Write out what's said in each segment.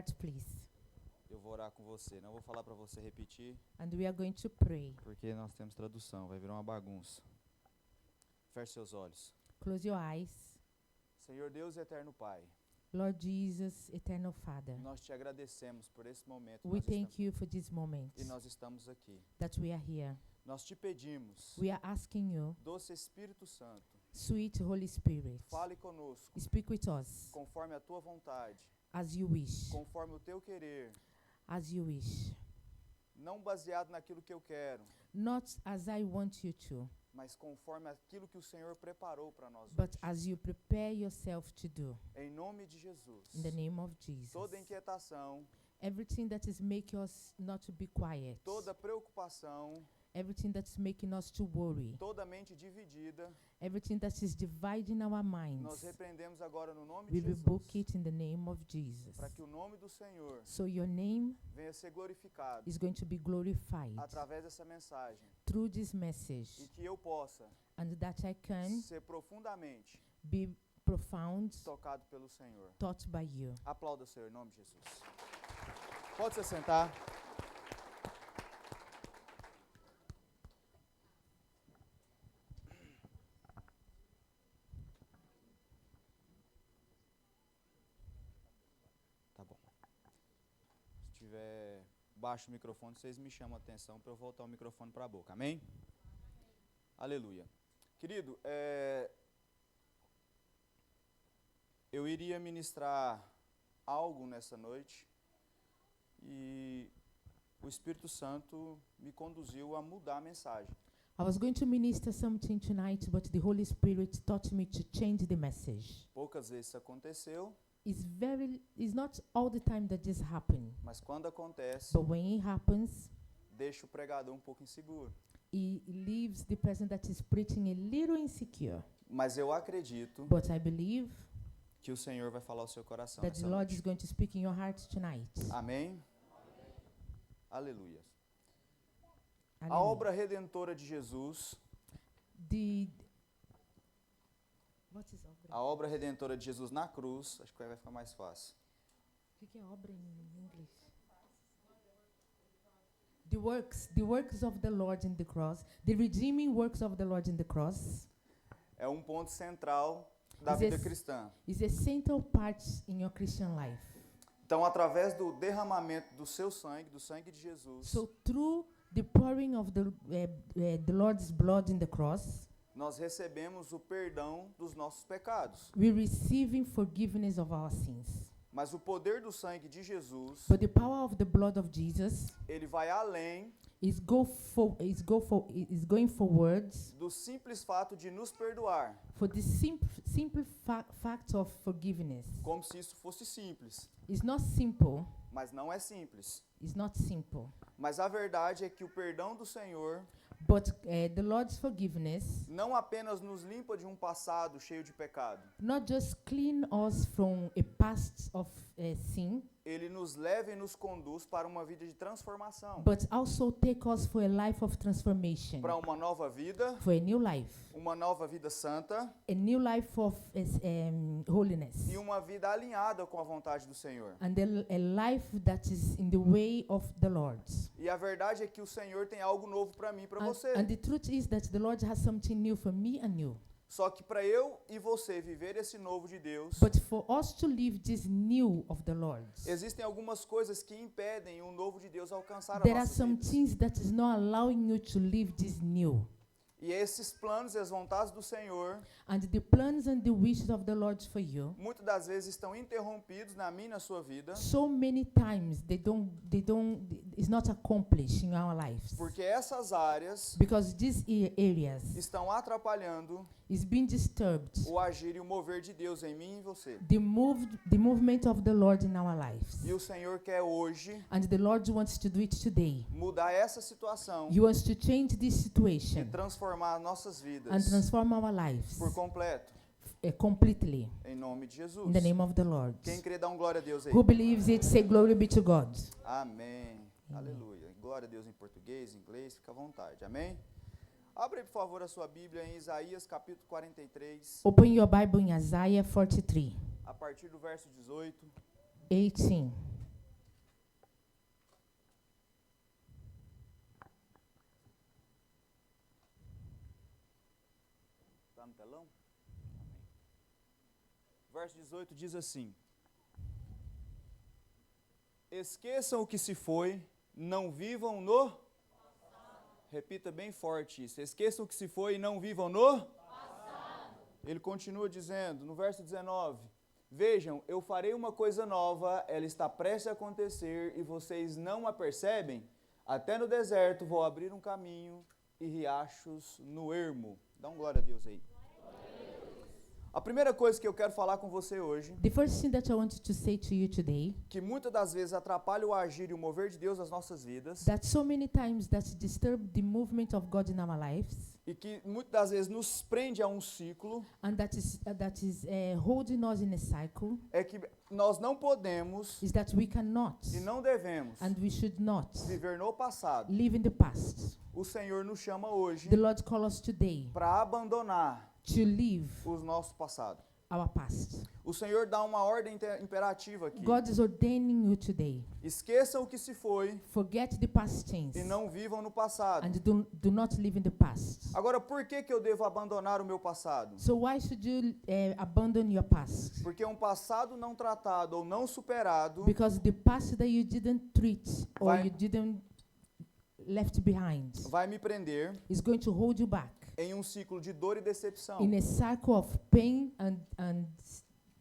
heart, please. Eu vou orar com você. Não vou falar para você repetir, And we are going to pray. porque nós temos tradução. Vai virar uma bagunça. Feche seus olhos. Close your eyes. Senhor Deus e eterno Pai, Lord Jesus, eternal Father, nós te agradecemos por esse momento. we thank you for this moment E nós estamos aqui. that we are here. Nós te pedimos, We are asking you, doce Espírito Santo, sweet Holy Spirit, fale conosco, speak with us conforme a tua vontade, as you wish, conforme o teu querer, as you wish. não baseado naquilo que eu quero, Not as I want you to, mas conforme aquilo que o Senhor preparou para nós but hoje. as you prepare yourself to do. Em nome de Jesus, In the name of Jesus. toda inquietação, Everything that is making us not to be quiet, toda preocupação, everything that's making us to worry, toda mente dividida, everything that is dividing our nós minds, repreendemos agora no nome we de rebuke Jesus, it in the name of Jesus. para que o nome do Senhor So your name venha ser glorificado is going to be glorified através dessa mensagem through this e message, que eu possa and that I can ser profundamente be profound, tocado pelo Senhor. taught by you. Aplauda o Senhor em nome de Jesus. Pode se sentar. Tá bom. Se tiver baixo o microfone, vocês me chamam a atenção para eu voltar o microfone para a boca. Amém? Aleluia. Querido, eu iria ministrar algo nessa noite e o Espírito Santo me conduziu a mudar a mensagem. I was going to minister something tonight, but the Holy Spirit taught me to change the message. Poucas vezes isso aconteceu, It's not all the time that this happens, mas quando acontece, but when it happens, deixa o pregador um pouco inseguro. it leaves the person that is preaching a little insecure. Mas eu acredito But I believe que o Senhor vai falar ao seu coração that nessa the Lord noite. is going to speak in your heart tonight. Amém? Aleluia. A Hallelujah. obra redentora de Jesus, What is obra? a obra redentora de Jesus na cruz, acho que vai ficar mais fácil. O que é obra em inglês? The works of the Lord in the cross, the redeeming works of the Lord in the cross É um ponto central da Is vida this- cristã. is a central part in your Christian life. Então, através do derramamento do seu sangue, do sangue de Jesus, So through the pouring of the Lord's blood in the cross, nós recebemos o perdão dos nossos pecados. we receiving forgiveness of our sins. Mas o poder do sangue de Jesus, But the power of the blood of Jesus ele vai além is going forwards do simples fato de nos perdoar, for the simple fact of forgiveness. como se isso fosse simples. It's not simple. Mas não é simples. It's not simple. Mas a verdade é que o perdão do Senhor But the Lord's forgiveness não apenas nos limpa de um passado cheio de pecado, not just clean us from a past of sin, ele nos leva e nos conduz para uma vida de transformação, but also take us for a life of transformation, para uma nova vida, for a new life, uma nova vida santa a new life of holiness, e uma vida alinhada com a vontade do Senhor. and a life that is in the way of the Lord. E a verdade é que o Senhor tem algo novo para mim e para você. And the truth is that the Lord has something new for me and you. Só que para eu e você viver esse novo de Deus, But for us to live this new of the Lord, existem algumas coisas que impedem o novo de Deus alcançar a there are nossa some vida. things that is not allowing you to live this new. E esses planos e as vontades do Senhor, And the plans and the wishes of the Lord for you, muitas das vezes estão interrompidos na minha e na sua vida, so many times it's not accomplished in our lives. porque essas áreas Because these areas estão atrapalhando is being disturbed. o agir e o mover de Deus em mim e em você. The movement of the Lord in our lives. E o Senhor quer hoje And the Lord wants to do it today. mudar essa situação He wants to change this e situation transformar nossas and vidas transform our lives por completo, completely em nome de Jesus. in the name of the Lord. Quem crê, dá um glória a Deus aí. Who believes it, say glory be to God. Amém. Amém. Aleluia. Glória a Deus em português, em inglês, fica à vontade. Amém? Abre, por favor, a sua Bíblia em Isaías, capítulo 43, Open your Bible in Isaiah 43, a partir do verso 18. 18. verso 18 diz assim: esqueçam o que se foi, não vivam no passado. Repita bem forte isso. Esqueçam o que se foi e não vivam no passado. Ele continua dizendo, no verso 19: vejam, eu farei uma coisa nova, ela está prestes a acontecer e vocês não a percebem? Até no deserto vou abrir um caminho e riachos no ermo. Dá um glória a Deus aí. A primeira coisa que eu quero falar com você hoje, The first thing that I wanted to say to you today, que muitas das vezes atrapalha o agir e o mover de Deus nas nossas vidas, that so many times that disturb the movement of God in our lives, e que muitas das vezes nos prende a um ciclo, and that is holding us in a cycle, é que nós não podemos is that we cannot e não devemos and we should not viver no passado. live in the past. O Senhor nos chama hoje The Lord calls us today para abandonar to leave o nosso passado. our past. O Senhor dá uma ordem imperativa aqui. God is ordaining you today. Esqueçam o que se foi Forget the past things e não vivam no passado. and do not live in the past. Agora, por que eu devo abandonar o meu passado? So why should you abandon your past? Porque um passado não tratado ou não superado Because the past that you didn't treat or Vai- you didn't left behind vai me prender is going to hold you back em um ciclo de dor e decepção. in a cycle of pain and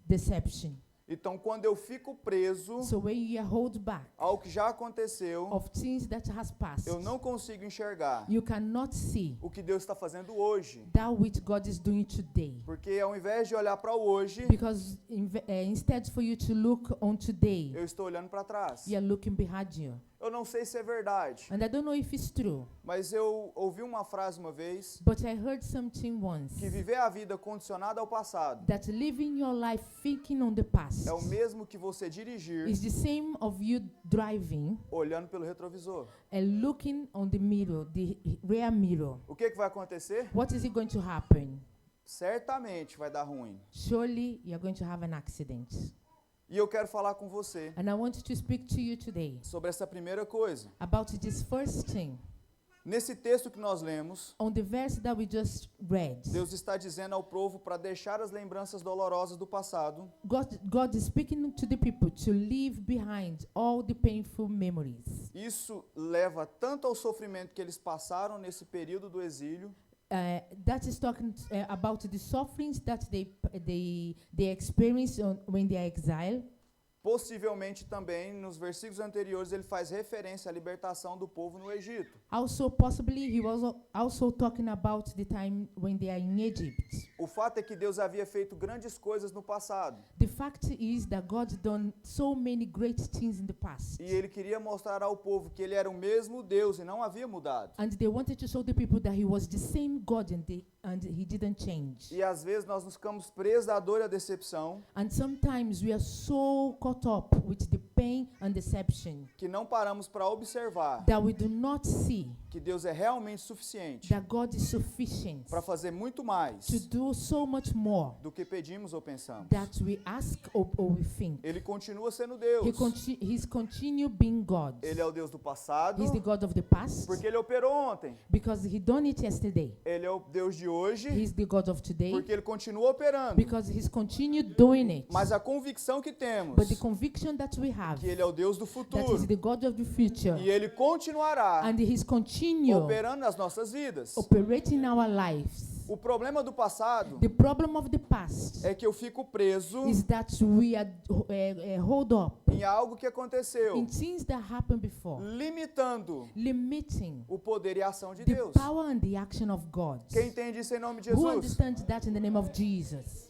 deception. Então, quando eu fico preso So when you are held back ao que já aconteceu, of things that has passed, eu não consigo enxergar you cannot see o que Deus está fazendo hoje. that which God is doing today. Porque ao invés de olhar para o hoje, Because instead for you to look on today, eu estou olhando para trás. you are looking behind you. Eu não sei se é verdade, And I don't know if it's true, mas eu ouvi uma frase uma vez, but I heard something once, que viver a vida condicionada ao passado that living your life thinking on the past é o mesmo que você dirigir is the same of you driving olhando pelo retrovisor. and looking on the mirror, the rear mirror. O que vai acontecer? What is it going to happen? Certamente vai dar ruim. Surely you're going to have an accident. E eu quero falar com você And I want to speak to you today sobre essa primeira coisa. about this first thing. Nesse texto que nós lemos, On the verse that we just read, Deus está dizendo ao povo para deixar as lembranças dolorosas do passado God is speaking to the people to leave behind all the painful memories. Isso leva tanto ao sofrimento que eles passaram nesse período do exílio, That is talking about the sufferings that they experience when they are exiled. possivelmente também nos versículos anteriores ele faz referência à libertação do povo no Egito. Also, possibly, he was also talking about the time when they are in Egypt. O fato é que Deus havia feito grandes coisas no passado The fact is that God done so many great things in the past. e ele queria mostrar ao povo que ele era o mesmo Deus e não havia mudado. And they wanted to show the people that he was the same God and he didn't change. E às vezes nós nos ficamos presos à dor e à decepção, And sometimes we are so caught up with the pain and deception que não paramos para observar that we do not see que Deus é realmente suficiente that God is sufficient para fazer muito mais to do so much more do que pedimos ou pensamos. that we ask or we think. Ele continua sendo Deus. He's continue being God. Ele é o Deus do passado, He's the God of the past porque ele operou ontem. because he done it yesterday. Ele é o Deus de hoje, He's the God of today porque ele continua operando. because he's continued doing it. Mas a convicção que temos But the conviction that we have que ele é o Deus do that futuro is the God of the future e ele continuará and he's continue operando nas nossas vidas. operating our lives. O problema do passado The problem of the past é que eu fico preso is that we are hold up em algo que aconteceu, in things that happened before, limitando limiting o poder e a ação de the Deus. power and the action of God. Quem entende isso em nome de Who Jesus? understands that in the name of Jesus?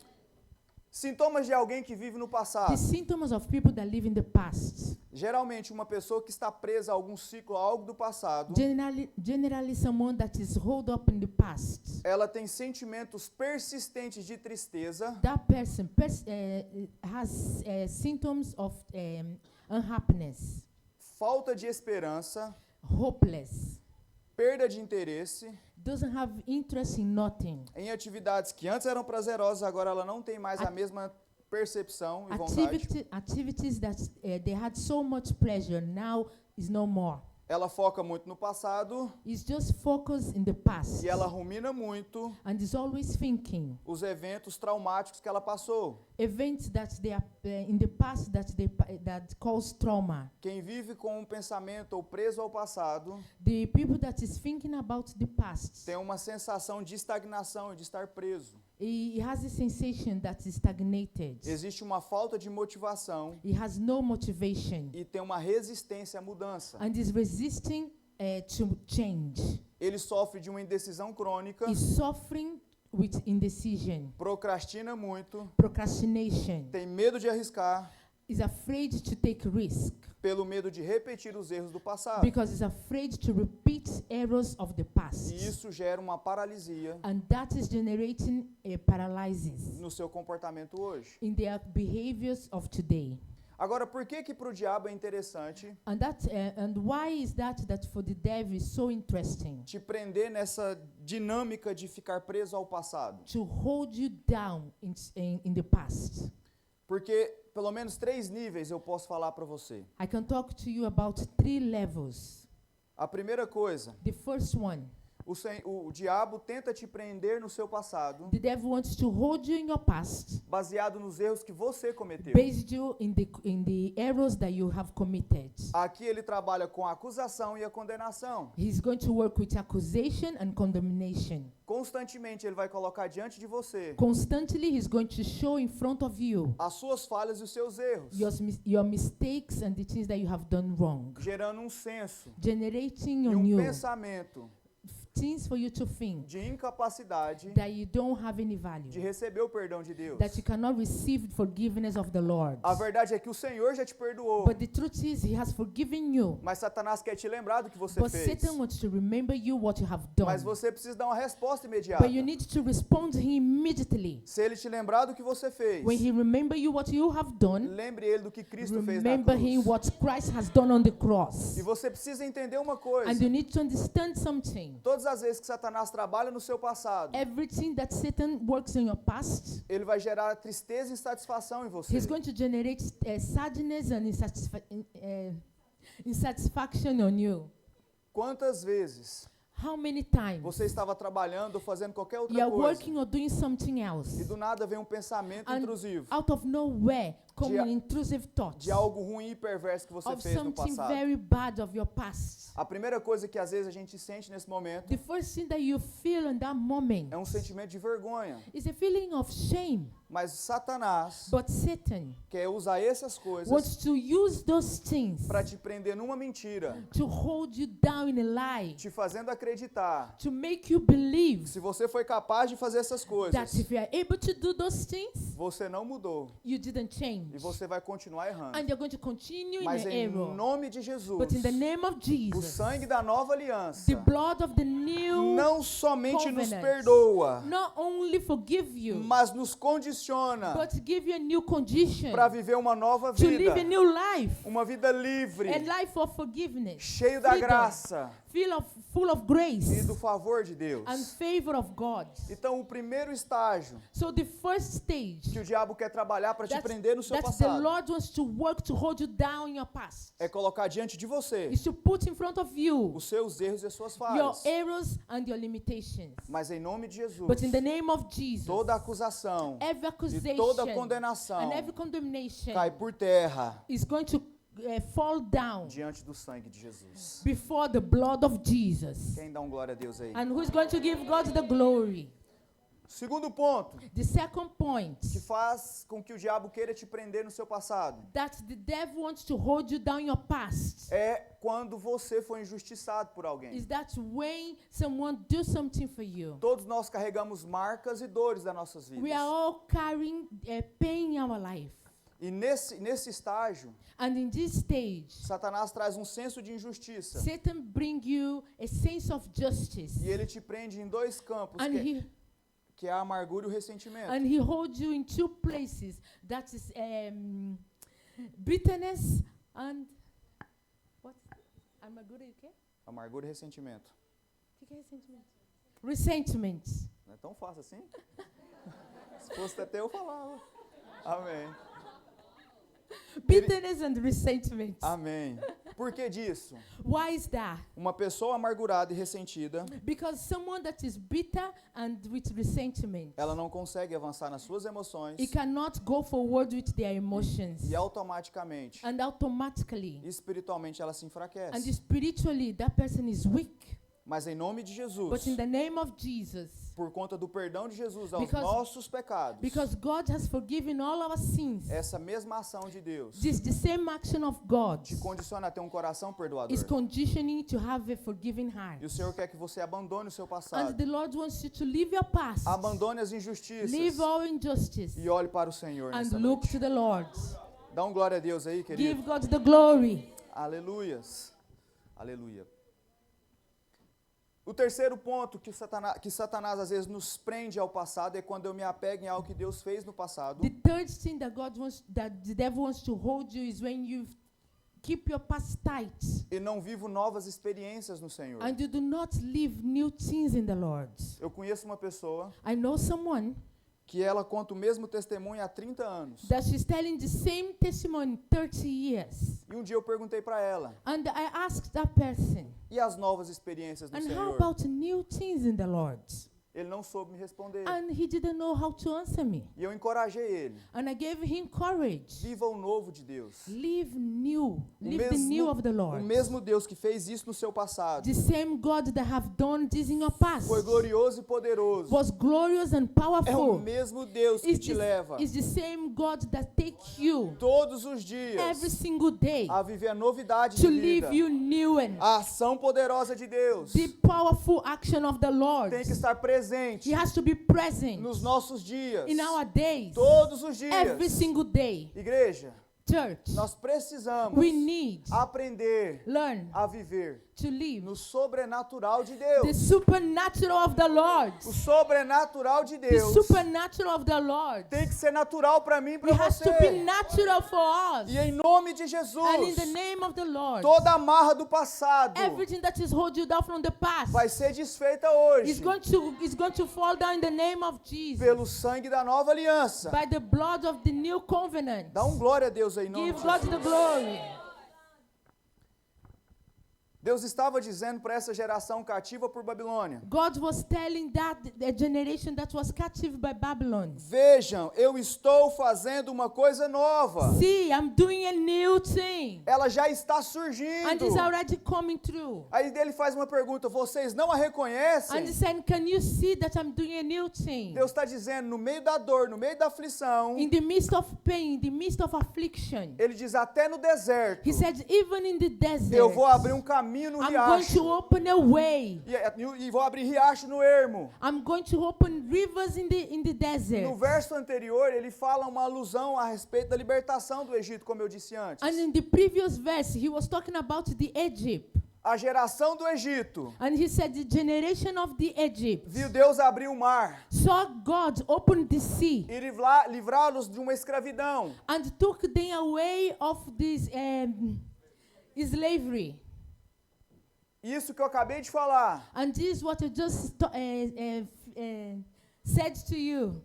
Sintomas de alguém que vive no passado. The symptoms of people that live in the past. Geralmente, uma pessoa que está presa a algum ciclo, a algo do passado, Generally someone that is hold up in the past. ela tem sentimentos persistentes de tristeza, That person has symptoms of unhappiness, falta de esperança, hopeless, perda de interesse doesn't have interest in nothing. em atividades que antes eram prazerosas, agora ela não tem mais a mesma percepção e vontade. Activities that they had so much pleasure now is no more. ela foca muito no passado is just focused in the past e ela rumina muito and is always thinking os eventos traumáticos que ela passou. events that they are in the past that cause trauma. Quem vive com um pensamento ou preso ao passado The people that is thinking about the past, tem uma sensação de estagnação e de estar preso. he has a sensation that is stagnated. Existe uma falta de motivação He has no motivation e tem uma resistência à mudança. and is resisting to change. Ele sofre de uma indecisão crônica, Is suffering with indecision, procrastina muito, procrastination, tem medo de arriscar, is afraid to take risk pelo medo de repetir os erros do passado. because is afraid to repeat errors of the past. E isso gera uma paralisia And that is generating a paralysis no seu comportamento hoje. in their behaviors of today. Agora, por que para o diabo é interessante And why is that for the devil is so interesting? te prender nessa dinâmica de ficar preso ao passado? To hold you down in the past. Porque pelo menos 3 níveis eu posso falar para você. I can talk to you about 3 levels. A primeira coisa, The first one, o diabo tenta te prender no seu passado, the devil wants to hold you in your past, baseado nos erros que você cometeu. based you in the errors that you have committed. Aqui ele trabalha com a acusação e a condenação. He's going to work with accusation and condemnation. Constantemente ele vai colocar diante de você Constantly, he's going to show in front of you as suas falhas e os seus erros, your mistakes and the things that you have done wrong, gerando um senso generating e on um you pensamento things for you to think de incapacidade that you don't have any de value, receber o perdão de Deus. that you cannot receive the forgiveness of the Lord. A verdade é que o Senhor já te perdoou, But the truth is, he has forgiven you. mas Satanás quer te lembrar do que você But fez. Satan wants to remember you what you have Mas done. você precisa dar uma resposta imediata. But you need to respond to him immediately. Se ele te lembrar do que você fez, When he remember you what you have done, lembre ele do que Cristo fez na remember him cruz. what Christ has done on the cross. E você precisa entender uma coisa. And you need to understand something. Todas as vezes que Satanás trabalha no seu passado, Everything that Satan works in your past, ele vai gerar tristeza e insatisfação em você. he's going to generate sadness and insatisfaction on you. Quantas vezes How many times você estava trabalhando ou fazendo qualquer you outra are coisa working or doing something e else, do nada vem um pensamento and intrusivo out of nowhere come De- an intrusive thought de algo ruim e perverso que você of fez no something passado? very bad of your past. A primeira coisa que às vezes a gente sente nesse momento The first thing that you feel in that moment é um sentimento de vergonha. is a feeling of shame. Mas Satanás But Satan quer usar essas coisas wants to use those things para te prender numa mentira, to hold you down in a lie, te fazendo acreditar to make you believe que se você foi capaz de fazer essas that coisas, if you are able to do those things, você não mudou you didn't change. e você vai continuar errando. And you're going to continue Mas in the em error. nome de Jesus, But in the name of o Jesus, sangue da nova aliança the blood of the new não somente nos covenant perdoa, not only forgive you, mas nos condiciona but give you a new condition para viver uma nova to live vida, a new life, uma vida livre, a life of forgiveness, cheio da freedom, graça full of grace e do favor de Deus. and favor of God. Então, o primeiro estágio So the first stage que o diabo quer trabalhar para te that prender no seu the passado Lord wants to work to hold you down in your past é colocar diante de você is to put in front of you os seus erros e as suas your falhas. errors and your limitations. Mas em nome de Jesus, But in the name of Jesus, toda acusação every e accusation toda condenação and every condemnation cai por terra is going to fall down diante do sangue de Jesus. before the blood of Jesus. Quem dá um glória a Deus aí? And who's going to give God the glory? Segundo ponto, The second point que faz com que o diabo queira te prender no seu passado, that the devil wants to hold you down in your past é quando você foi injustiçado por alguém. is that when someone do something for you. Todos nós carregamos marcas e dores das nossas vidas. We are all carrying pain in our life. E nesse estágio, And in this stage, Satanás traz um senso de injustiça. Satan bring you a sense of justice. E ele te prende em 2 campos, And que é a amargura e o ressentimento. he holds you in 2 places. That is bitterness and what? Amargura e o quê? Amargura e ressentimento. O que é ressentimento? Resentment. Não é tão fácil assim? Se fosse até eu falava. Amém. Bitterness and resentment. Amém. Por que disso? Why is that? Uma pessoa amargurada e ressentida, Because someone that is bitter and with resentment, ela não consegue avançar nas suas emoções he cannot go forward with their emotions. e automaticamente, And automatically, espiritualmente, ela se and enfraquece. spiritually, that person is weak. Mas em nome de But Jesus, in the name of Jesus, por conta do perdão de Jesus aos Because- nossos pecados, because God has forgiven all our sins, essa mesma ação de Deus the same action of God te condiciona a ter um coração perdoador. is conditioning to have a forgiving heart. E o Senhor quer que você abandone o seu And passado, the Lord wants you to leave your past, abandone as injustiças leave all injustice, e olhe para o Senhor and nessa look noite. to the Lord. Dá um glória a Deus aí, querido. Give God the glory. Aleluias. Aleluia. O terceiro ponto que Satanás às vezes nos prende ao passado é quando eu me apego em algo que Deus fez no passado The third thing that that the devil wants to hold you is when you keep your past tight e não vivo novas experiências no Senhor. and you do not live new things in the Lord. Eu conheço uma pessoa I know someone que ela conta o mesmo testemunho há 30 anos. that she's telling the same testimony 30 years. E um dia eu perguntei para ela, And I asked that person, e as novas experiências no and how Senhor? about new things in the Lord? Ele não soube me responder. And he didn't know how to answer me. E eu encorajei ele. And I gave him courage. Viva o novo de Deus. Live new. O Live the new of the o Lord. mesmo Deus que fez isso no seu passado The same God that have done this in your past foi glorioso e poderoso. was glorious and É o powerful. mesmo Deus que Is te leva the same God that takes you todos os dias every single day a viver a novidade to de vida. live you new and A ação poderosa de Deus the powerful action of the Lord. tem que estar presente He has to be present nos nossos dias, in our days, todos os every dias. single day. Igreja, Church, nós precisamos we need aprender learn a viver to live no sobrenatural de the Deus. supernatural of the Lord. O sobrenatural de The Deus supernatural of the Lord. tem que ser natural para mim e para It has to be você. natural for us. E em nome de And in Jesus, the name of the Lord, toda amarra do passado everything that is holding you down from the past vai ser desfeita hoje is going to fall down in the name of Jesus. pelo sangue da nova aliança. By the blood of the new covenant. Dá glória a Deus aí em nome Give de God Jesus. the glory. Deus estava dizendo para essa geração cativa por Babilônia: God was telling that the generation that was captive by Babylon, vejam, eu estou fazendo uma coisa nova. see, I'm doing a new thing. Ela já está And surgindo. it's already coming through. Aí ele faz uma pergunta: vocês não a reconhecem? And he said, can you see that I'm doing a new thing? Deus está dizendo, no meio da dor, no meio da aflição, In the midst of pain, in the midst of affliction. ele diz: até no deserto, He said, even in the desert, eu vou abrir um caminho no I'm going to riacho. open a way. E vou abrir riacho no ermo. I'm going to open rivers in the desert. No verso anterior, ele fala uma alusão a respeito da libertação do Egito, como eu disse antes. And in the previous verse, he was talking about the Egypt. A geração do Egito And he said, the generation of the Egypt viu Deus abrir o mar saw God open the sea e livrá-los de uma escravidão. and took them away of this slavery. Isso que eu acabei de falar And this is what I just said to you.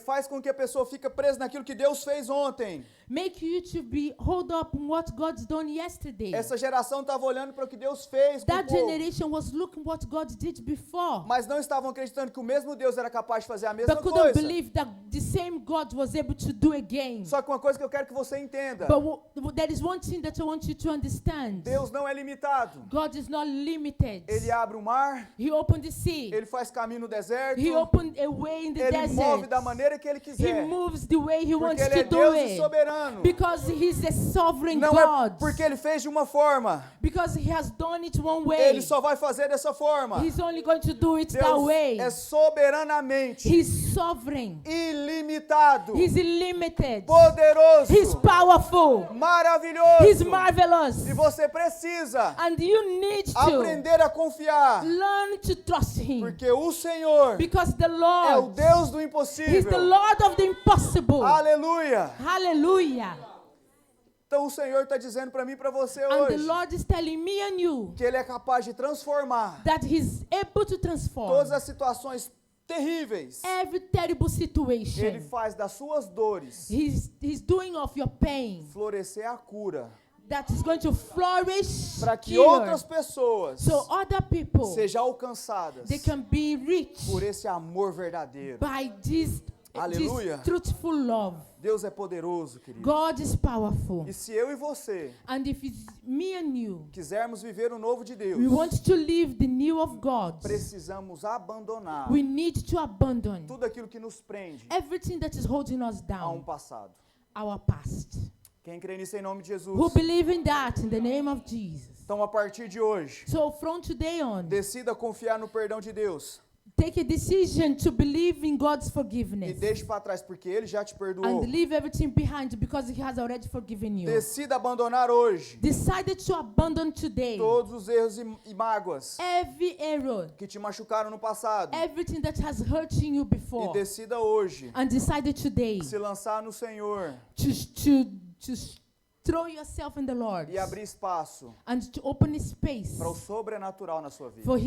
faz com que a pessoa fique presa naquilo que Deus fez ontem. Make you to be hold up on what God's done yesterday. Essa geração estava olhando para o que Deus fez com o That povo, generation was looking what God did before, mas não estavam acreditando que o mesmo Deus era capaz de fazer a mesma but couldn't coisa. believe that the same God was able to do again. Só que uma coisa que eu quero que você entenda: But there is one thing that I want you to understand. Deus não é limitado. God is not limited. Ele abre o mar, He opened the sea. ele faz caminho no deserto, He opened a way in the ele move desert. da maneira que ele He quiser. moves the way He Porque wants ele é to do Deus e it. soberano. Because He's a sovereign Não é God. porque ele fez de uma forma, Because He has done it one way. ele só vai fazer dessa forma. He's only going to do it that Deus way. é soberanamente He's sovereign. ilimitado, He's unlimited. poderoso, He's powerful. maravilhoso. He's marvelous. E você precisa And you need to aprender a confiar, learn to trust Him. porque o Senhor Because the é o Lord, Deus do He's the impossível. Lord of the impossible. Aleluia! Hallelujah. Então o Senhor está dizendo para mim e para você And the hoje Lord is telling me and you que Ele é capaz de transformar that He's able to transform todas as situações terríveis. every terrible Ele situation. faz das suas dores He's doing of your pain florescer a cura that is going to flourish para que here, outras pessoas so other people, sejam alcançadas they can be reached por esse amor verdadeiro. by this Aleluia. truthful love. Deus é poderoso, querido. God is powerful. E se eu e você And if it's me and you, quisermos viver o novo de Deus, we want to live the new of God, precisamos abandonar we need to abandon tudo aquilo que nos prende everything that is holding us a um down, passado. our past. Quem crê nisso em nome de Jesus? Who believe in that in the name of Jesus. Então, a partir de hoje, So from today on, decida confiar no perdão de Deus take a decision to believe in God's e forgiveness deixe para trás, porque Ele já te and perdoou. leave everything behind because He has already forgiven you. Decida abandonar hoje Decided to abandon today todos os erros e mágoas every error, que te machucaram no passado. everything that has hurt you E before, decida hoje and decided today se lançar no Senhor to throw yourself in the Lord e abrir espaço and to open a space para o sobrenatural na sua vida. for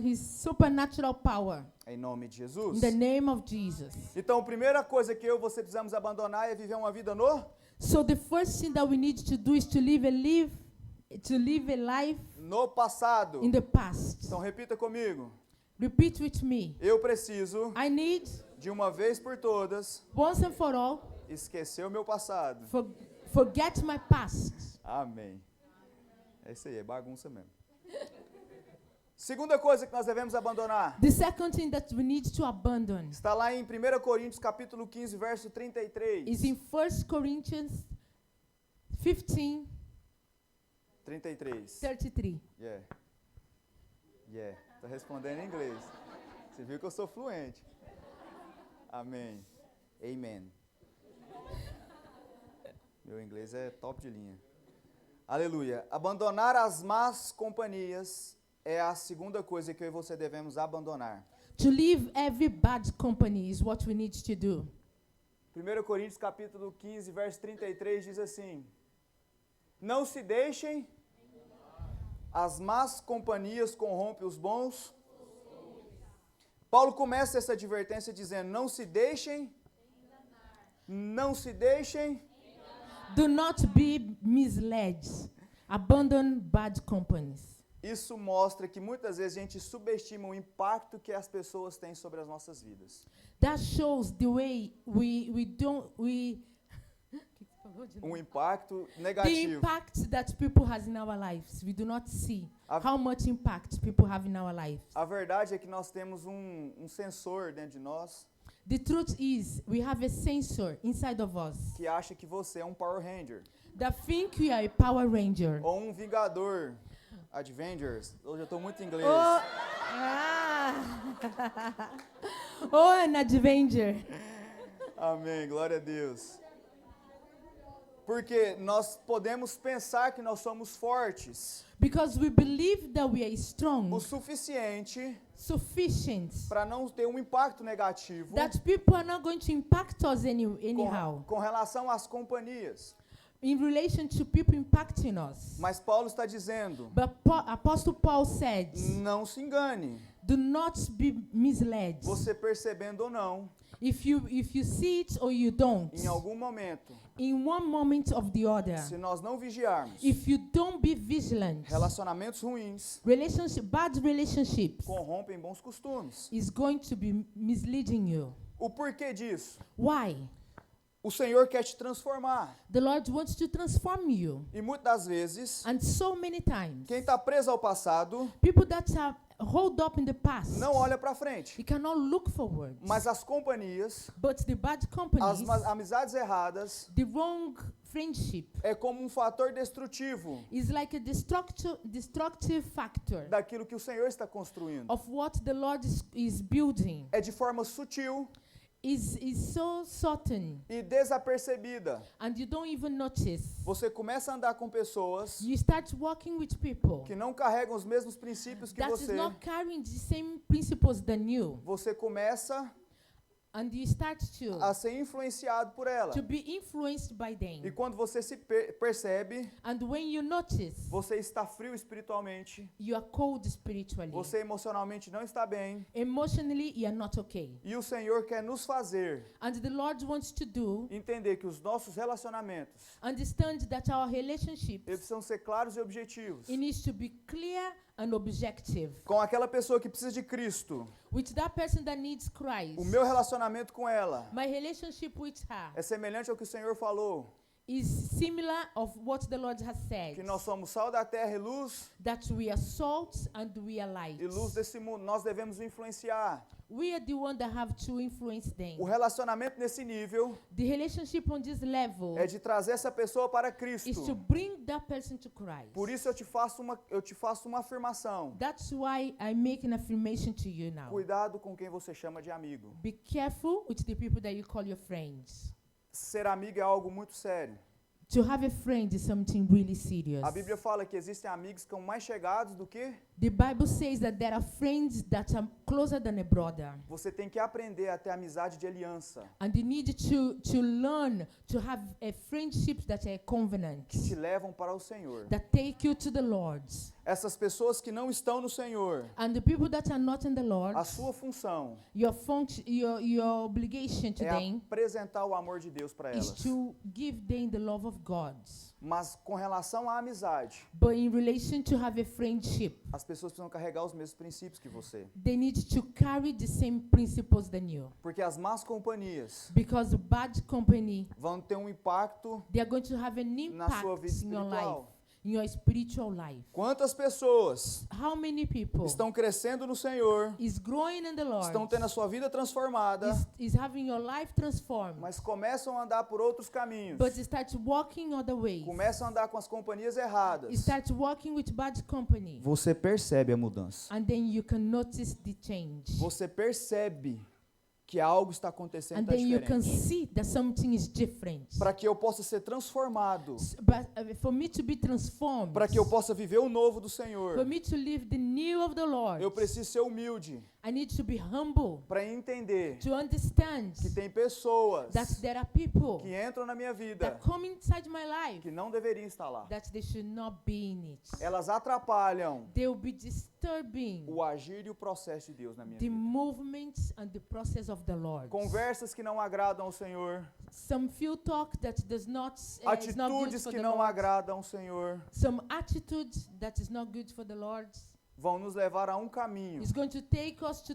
His supernatural power Em nome de Jesus. in the name of Jesus. Então, a primeira coisa que eu e você precisamos abandonar é viver uma vida no So the first thing that we need to do is to live a life passado. in the past. Então, repita comigo. Repeat with me. Eu preciso, I need, de uma vez por todas, once and for all, esquecer o meu passado. forget my past. Amém. É isso aí, é bagunça mesmo. Segunda coisa que nós devemos abandonar The second thing that we need to abandon está lá em 1 Coríntios capítulo 15, verso 33. is in 1 Corinthians 15, 33. 33. Yeah. Yeah. Tá respondendo em inglês. Você viu que eu sou fluente. Amém. Amen. Meu inglês é top de linha. Aleluia. Abandonar as más companhias é a segunda coisa que eu e você devemos abandonar. To leave every bad company is what we need to do. 1 Coríntios capítulo 15, verso 33 diz assim: não se deixem, as más companhias corrompem os bons. Paulo começa essa advertência dizendo: não se deixem, Do not be misled. Abandon bad companies. Isso mostra que muitas vezes a gente subestima o impacto que as pessoas têm sobre as nossas vidas. That shows the way Um impacto the negativo. impact that people has in our lives. We do not see A- how much impact people have in our lives. A verdade é que nós temos um sensor dentro de nós The truth is, we have a sensor inside of us que acha que você é um Power Ranger that think we are a Power Ranger. ou um Vingador. Avengers. Hoje eu estou muito em inglês. Oh, an Avenger. Amém, glória a Deus. Porque nós podemos pensar que nós somos fortes Because we believe that we are strong, o suficiente sufficient, para não ter um impacto negativo that people are not going to impact us anyhow com relação às companhias. in relation to people impacting us. Mas Paulo está dizendo: But Apostle Paul said, não se engane, do not be misled. você percebendo ou não, If you see it or you don't, em algum momento, in one moment of the other, se nós não vigiarmos, if you don't be vigilant, relacionamentos ruins bad relationships corrompem bons costumes. is going to be misleading you. O porquê disso? Why? O Senhor quer te transformar. The Lord wants to transform you. E muitas das vezes, And so many times, quem está preso ao passado people that are hold up in the past, não olha para frente. you cannot look forward. Mas as companhias, But the bad as companies, amizades erradas, the wrong friendship, é como um fator destrutivo is like a destructive factor daquilo que o Senhor está construindo. of what the Lord is building. É de forma sutil Is so certain, e desapercebida. and you don't even notice. Você começa a andar com pessoas You start working with people que não carregam os mesmos princípios que that is você. not carrying the same principles than you. Você começa And you start a ser influenciado por ela. to be influenced by E them. quando você se percebe, And when you notice você está frio espiritualmente, you are cold spiritually, você emocionalmente não está bem, emotionally you are not okay. e o Senhor quer nos fazer And the Lord wants to do, entender que os nossos relacionamentos, understand that our eles relationships, precisam ser claros e objetivos. it needs to be clear and objective. Com aquela pessoa que precisa de Cristo, With that person that needs Christ, o meu relacionamento com ela my relationship with her é semelhante ao que o Senhor falou, is similar of what the Lord has said, que nós somos sal da terra e luz that we are salt and we are light. e luz desse mundo. Nós devemos influenciar. We are the one that have to influence them. O relacionamento nesse nível The relationship on this level é de trazer essa pessoa para is to Cristo. bring that person to Christ. Por isso eu te faço uma afirmação. That's why I make an affirmation to you now. Cuidado com quem você chama de amigo. Be careful with the people that you call your friends. Ser amigo é algo muito sério. To have a friend is something really serious. A Bíblia fala que existem amigos que são mais chegados do que The Bible says that there are friends that are closer than a brother. você tem que aprender a ter amizade de aliança, And you need to learn to have a friendship that are covenant, que te levam para o Senhor. that take you to the Lord. Essas pessoas que não estão no Senhor, And the people that are not in the Lord, a sua função your function, your obligation to é them apresentar o amor de Deus para is elas. to give them the love of God. Mas com relação à amizade, But in relation to have a friendship, as pessoas precisam carregar os mesmos princípios que você. they need to carry the same principles than you. Porque as más companhias Because bad company, vão ter um impacto they are going to have an na sua impact vida in your life, espiritual. in your spiritual life. Quantas pessoas How many people estão crescendo no Senhor, is growing in the Lord, estão tendo a sua vida transformada, is having your life transformed, mas começam a andar por outros caminhos, but start walking other ways, começam a andar com as companhias erradas. start walking with bad company, Você percebe a mudança. and then you can notice the change. Você percebe que algo está acontecendo, And está then you can diferente. see that something is different. Para que eu possa ser transformado, But for me to be transformed, para que eu possa viver o novo do for Senhor, me to live the new of the Lord, eu preciso ser humilde I need to be humble, para entender to understand que tem pessoas that there are people que entram na minha vida that come inside my life que não deveriam estar lá. that they should not be in it. Elas atrapalham They will be disturbing o agir e o processo de Deus na minha the vida. movement and the process of the Lord. Conversas que não agradam ao Senhor, Some few talk that does not is not good atitudes for que the não Lord. agradam ao Senhor, Some attitude that is not good for the Lord vão nos levar a um caminho is going to take us to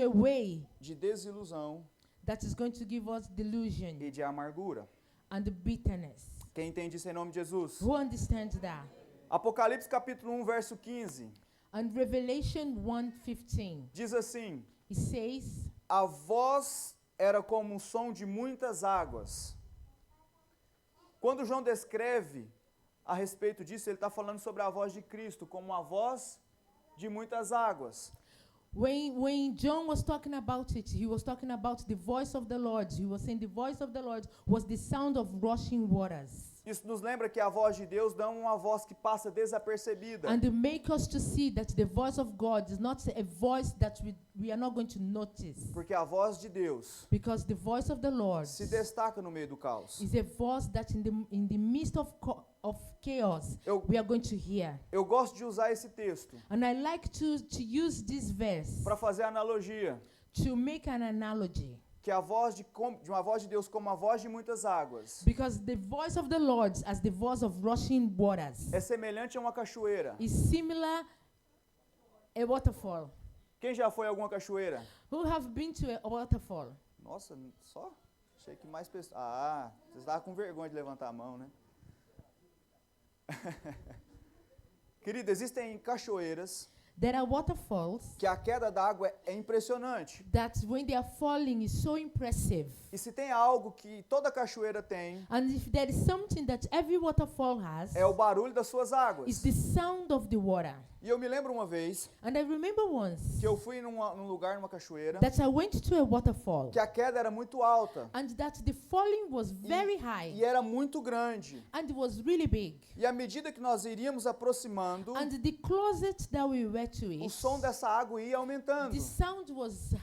a way de desilusão that is going to give us delusion e de amargura. and bitterness. Quem entende isso em nome de Jesus? Who understands that? Apocalipse capítulo 1, verso 15, And Revelation 1:15, diz assim: it says, a voz era como um som de muitas águas. Quando João descreve a respeito disso, ele está falando sobre a voz de Cristo como uma voz de muitas águas. when John was talking about it, he was talking about the voice of the Lord. He was saying the voice of the Lord was the sound of rushing waters. Isso nos lembra que a voz de Deus não é uma voz que passa desapercebida. And to make us to see that the voice of God is not a voice that we are not going to notice. Porque a voz de Deus Because the voice of the Lord se destaca no meio do caos. is a voice that in the midst of chaos we are going to hear. Eu gosto de usar esse texto And I like to use this verse para fazer analogia, to make an analogy. que a voz de uma voz de Deus como a voz de muitas águas Because the voice of the Lord as the voice of rushing waters é semelhante a uma cachoeira. is similar a waterfall. Quem já foi a alguma cachoeira? Who have been to a waterfall? Nossa, só? Achei que mais pessoas. Ah, vocês estavam com vergonha de levantar a mão, né? Querido, existem cachoeiras There are waterfalls que a queda da água é impressionante. that when they are falling is so impressive. E se tem algo que toda cachoeira tem, And if there is something that every waterfall has, é o barulho das suas águas. it's the sound of the water. E eu me lembro uma vez And I remember once que eu fui num lugar, numa cachoeira, that I went to a waterfall que a queda era muito alta and that the falling was very high e era muito grande. and it was really big. E à medida que nós iríamos aproximando, And the closer that we were compared to o it, som dessa água ia aumentando. the sound was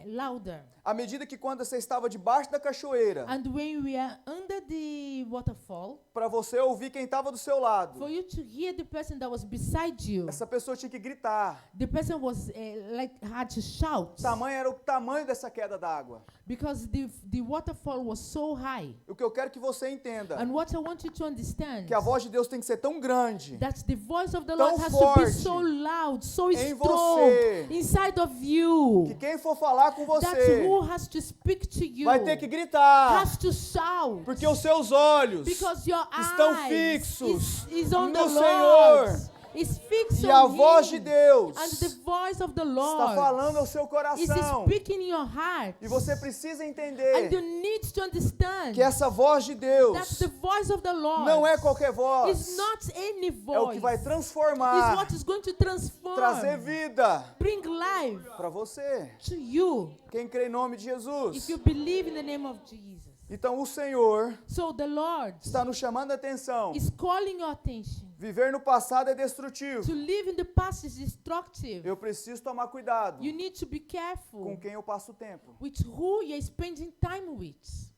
louder. À medida que quando você estava debaixo da cachoeira, And when we are under the waterfall, para você ouvir quem estava do seu lado, for you to hear the person that was beside you, essa pessoa tinha que gritar. the person was like had to shout Era o tamanho dessa queda d'água. because the waterfall was so high. O que eu quero que você entenda, And what I want you to understand, que a voz de Deus tem que ser tão grande that the voice of the tão Lord has to forte be so loud, so em strong você, inside of you, que quem for falar com that você who has to speak to you vai ter que gritar, has to shout, porque os seus olhos because your estão eyes fixos is on the no Senhor. Lord, is fixed E a on voz Him, de Deus and the voice of the está Lord falando ao seu is coração. speaking in your heart, E você precisa and entender you need to understand que essa voz de that Deus the voice of the Lord não é qualquer is voz, not any é o que voice, vai is transformar, what is going to transform, trazer vida bring life para você. to you Quem crê em nome de if Jesus. you believe in the name of Jesus. Então o Senhor So the Lord está nos chamando a atenção. is calling your attention. Viver no passado é destrutivo. To live in the past is destructive. Eu preciso tomar cuidado You need to be com careful quem eu passo tempo. with who you're spending time with.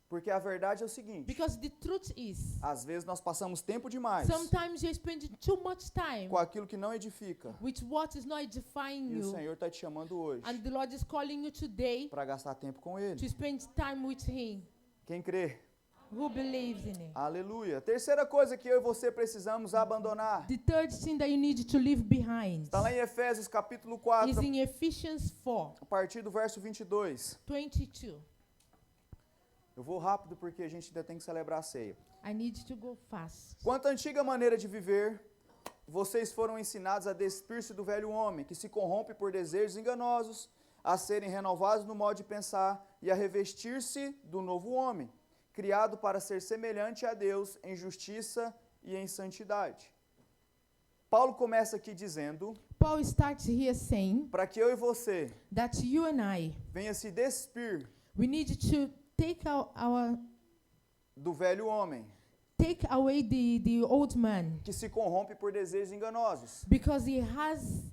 Porque a verdade é o seguinte, Because the truth is, às vezes nós passamos tempo demais sometimes you're spending too much time com aquilo que não edifica. with what is not edifying E o you. Senhor está te chamando hoje And the Lord is calling you today para gastar tempo com to Ele. spend time with Him. Quem crê? Who believes in Him? Aleluia. Terceira coisa que eu e você precisamos abandonar. The third thing that you need to leave behind Está lá em Efésios capítulo is 4, in Ephesians 4, a partir do verso 22. 22. Eu vou rápido porque a gente ainda tem que celebrar a ceia. I need to go fast. Quanto à antiga maneira de viver, vocês foram ensinados a despir-se do velho homem, que se corrompe por desejos enganosos, a serem renovados no modo de pensar e a revestir-se do novo homem, criado para ser semelhante a Deus em justiça e em santidade. Paulo começa aqui dizendo, Paul starts here saying para que eu e você that you and I, venha se despir we need to take do velho homem, take away the old man, que se corrompe por desejos enganosos. because he has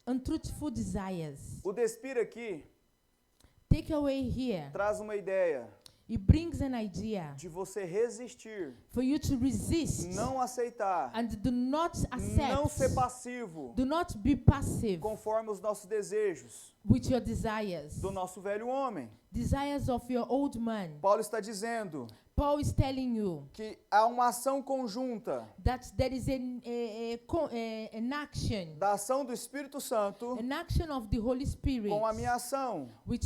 untruthful desires. O despir aqui Take away here. traz uma ideia It brings an idea de você resistir, for you to resist não aceitar, and do not não ser accept, passivo, do not be passive conforme os nossos desejos with your desires, do nosso velho homem. desires of your old man. Paulo está dizendo Paul is telling you que há uma ação conjunta that there is an action, da ação do Espírito Santo an action of the Holy Spirit com a minha ação. with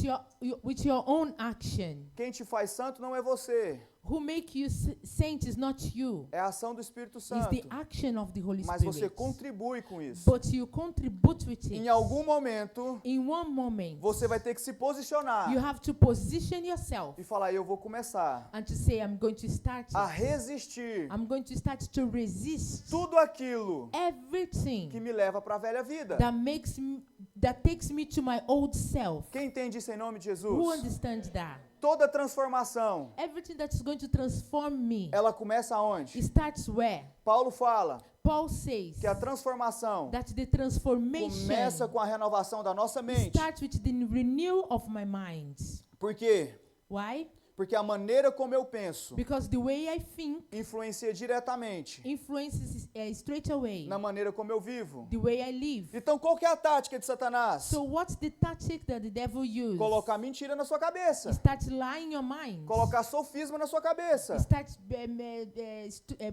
your own action. Quem te faz santo não é você, Who make you saint is not you, é a ação do Espírito it's Santo. the action of the Holy Mas você Spirit. contribui com isso. But you contribute with it. Em algum momento, In one moment, você vai ter que se posicionar you have to position yourself e falar, eu vou começar and to say, I'm going to start a it. resistir I'm going to start to resist tudo aquilo everything que me leva para a velha vida. that takes me to my old self. Quem entende isso em nome de Who Jesus? understands that? Toda transformação, Everything that is going to transform me, ela começa it aonde? starts where? Paulo fala Paul says que a transformação that the transformation começa com a renovação da nossa mente. starts with the renewal of my mind. Por quê? Why? Porque a maneira como eu penso Because the way I think influencia diretamente influences straight away na maneira como eu vivo. the way I live. Então, qual que é a tática de Satanás? So what's the tactic that the devil uses? Colocar mentira na sua cabeça. He starts lying in your mind. Colocar sofisma na sua cabeça. He starts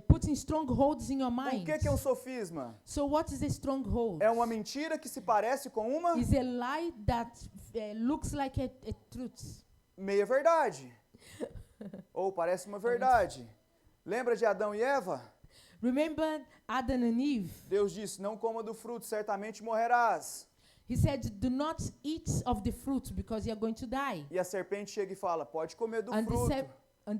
putting strongholds in your O mind. que é um sofisma? So what is a stronghold? É uma mentira que se parece com uma It's a lie that looks like a truth. meia verdade. Ou parece uma verdade. Lembra de Adão e Eva? Remember Adam and Eve? Deus disse, não coma do fruto, certamente morrerás. He said, do not eat of the fruit because you're going to die. E a serpente chega e fala, pode comer do And fruto.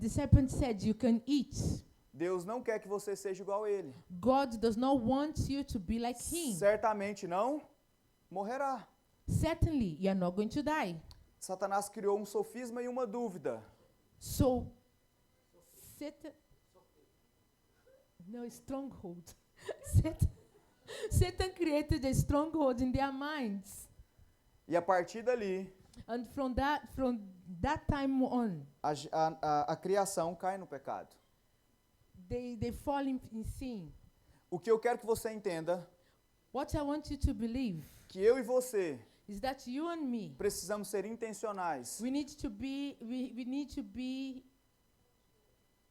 the serpent said, you can eat. Deus não quer que você seja igual a ele. God does not want you to be like him. Certamente não morrerá. Certainly, you're not going to die. Satanás criou um sofisma e uma dúvida. So, Satan, no stronghold. Satan created a stronghold in their minds. E a partir dali, And from that time on, a criação cai no pecado. they fall in sin. O que eu quero que você entenda, What I want you to believe que eu e você is that you and me, precisamos ser intencionais we need to be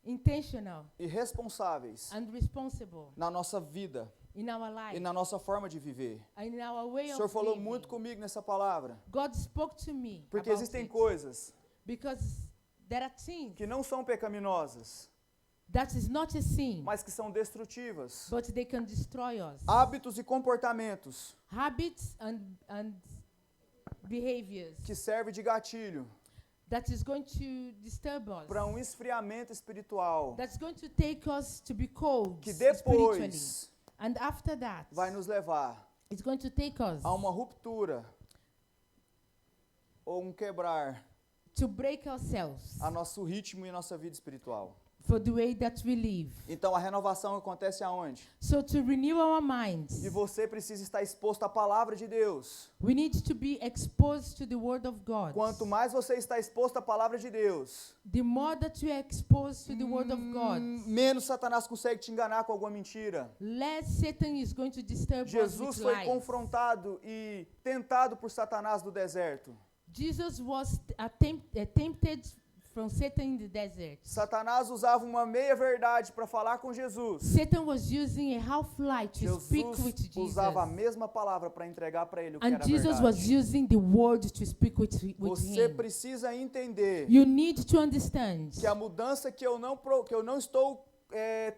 intentional e responsáveis and responsible na nossa vida in our e life, na nossa forma de viver. and in our way O Senhor of falou living. muito comigo nessa palavra, God spoke to me porque about existem it, coisas because there are things que não são pecaminosas, that is not a sin, mas que são destrutivas. but they can destroy us. Hábitos e comportamentos Habits and behaviors que servem de gatilho that is going to disturb us, para esfriamento espiritual, that's going to take us to be cold que spiritually. depois And after that, vai nos levar it's going to take us a uma ruptura ou quebrar to break ourselves a nosso ritmo e nossa vida espiritual. for the way that we live. Então a renovação acontece aonde? So to renew our minds, E você precisa estar exposto à palavra de Deus. we need to be exposed to the Word of God. Quanto mais você está exposto à palavra de Deus, The more that you are exposed to the Word of God, menos Satanás consegue te enganar com alguma mentira. less Satan is going to disturb us Jesus with foi lies. confrontado e tentado por Satanás no deserto. Jesus was tempted from Satan in the desert. Satanás usava uma meia-verdade para falar com Jesus. Satan was using a half-lie to speak with Jesus Jesus. usava a mesma palavra para entregar para ele o que And era Jesus was verdade. using the word to speak with Você him. precisa entender You need to understand que a mudança que eu não estou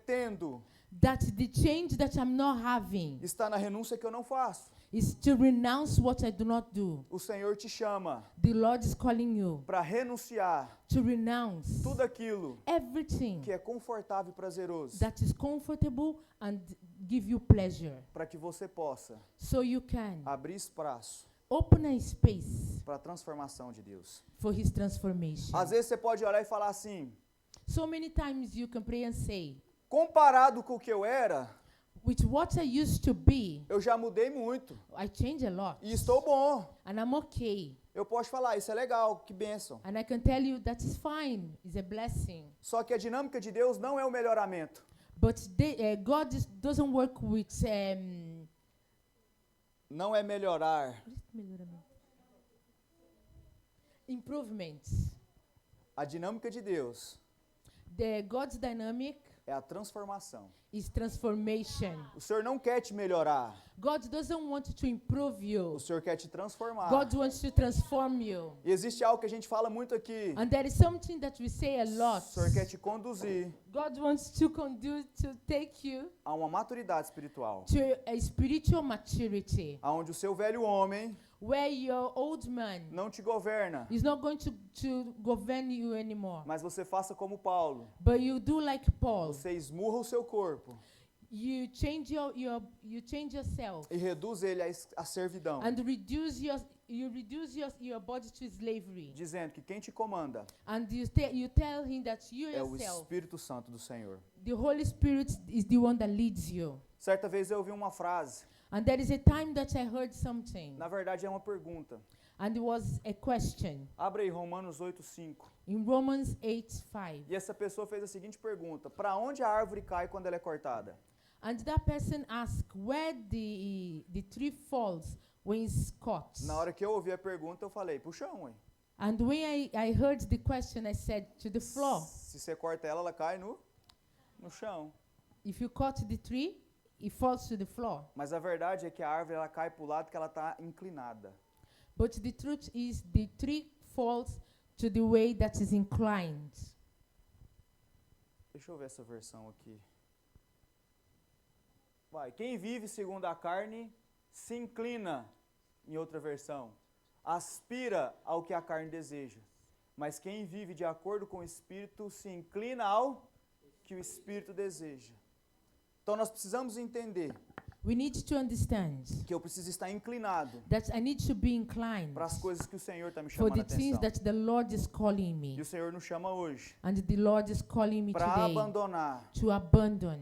tendo that the change that I'm not having está na renúncia que eu não faço. is to renounce what I do not do. O Senhor te chama The Lord is calling you para renunciar to renounce tudo aquilo everything que é confortável e prazeroso, that is comfortable and give you pleasure, para que você possa so you can abrir espaço open a space para a transformação de Deus. for His transformation. Às vezes você pode orar e falar assim: So many times you can pray and say, comparado com o que eu era, with what I used to be, eu já mudei muito I changed a lot. e estou bom. And I'm okay. Eu posso falar, isso é legal, que bênção. And I can tell you that is fine. It's a blessing. Só que a dinâmica de Deus não é o melhoramento. But God doesn't work with Não é melhorar. improvements. A dinâmica de Deus God's dynamic é a transformação. is transformation. O Senhor não quer te melhorar. God doesn't want to improve you. O Senhor quer te transformar. God wants to transform you. E existe algo que a gente fala muito aqui. And there is something that we say a O lot. Senhor quer te conduzir God wants to take you a uma maturidade espiritual. to a spiritual maturity Onde o seu velho homem where your old man não te governa. is not going to govern you anymore. Mas você faça como Paulo. But you do like Paul. Você esmurra o seu corpo You change yourself e reduz ele à servidão. and reduce your body to slavery. Dizendo que quem te comanda And you tell him that you é o yourself, Espírito Santo do Senhor. the Holy Spirit is the one that leads you. Certa vez eu ouvi uma frase. And there is a time that I heard something, Na verdade é uma pergunta. and it was a question Abre aí Romanos 8:5. in Romans 8:5. E essa pessoa fez a seguinte pergunta: para onde a árvore cai quando ela é cortada? And that person asked where the tree falls when it's cut. Na hora que eu ouvi a pergunta, eu falei: pro chão, ué. And when I heard the question, I said to the floor. Se você corta ela, ela cai no chão. If you cut the tree, it falls to the floor. Mas a verdade é que a árvore ela cai para o lado que ela está inclinada. But the truth is the tree falls to the way that is inclined. Deixa eu ver essa versão aqui. Vai, quem vive segundo a carne se inclina, em outra versão, aspira ao que a carne deseja. Mas quem vive de acordo com o Espírito se inclina ao que o Espírito deseja. Então nós precisamos entender We need to understand que eu preciso estar inclinado that I need to be inclined para as coisas que o Senhor está me for chamando a the things atenção. that the Lord is calling E me. o Senhor nos chama hoje And the Lord is calling me para today abandonar to abandon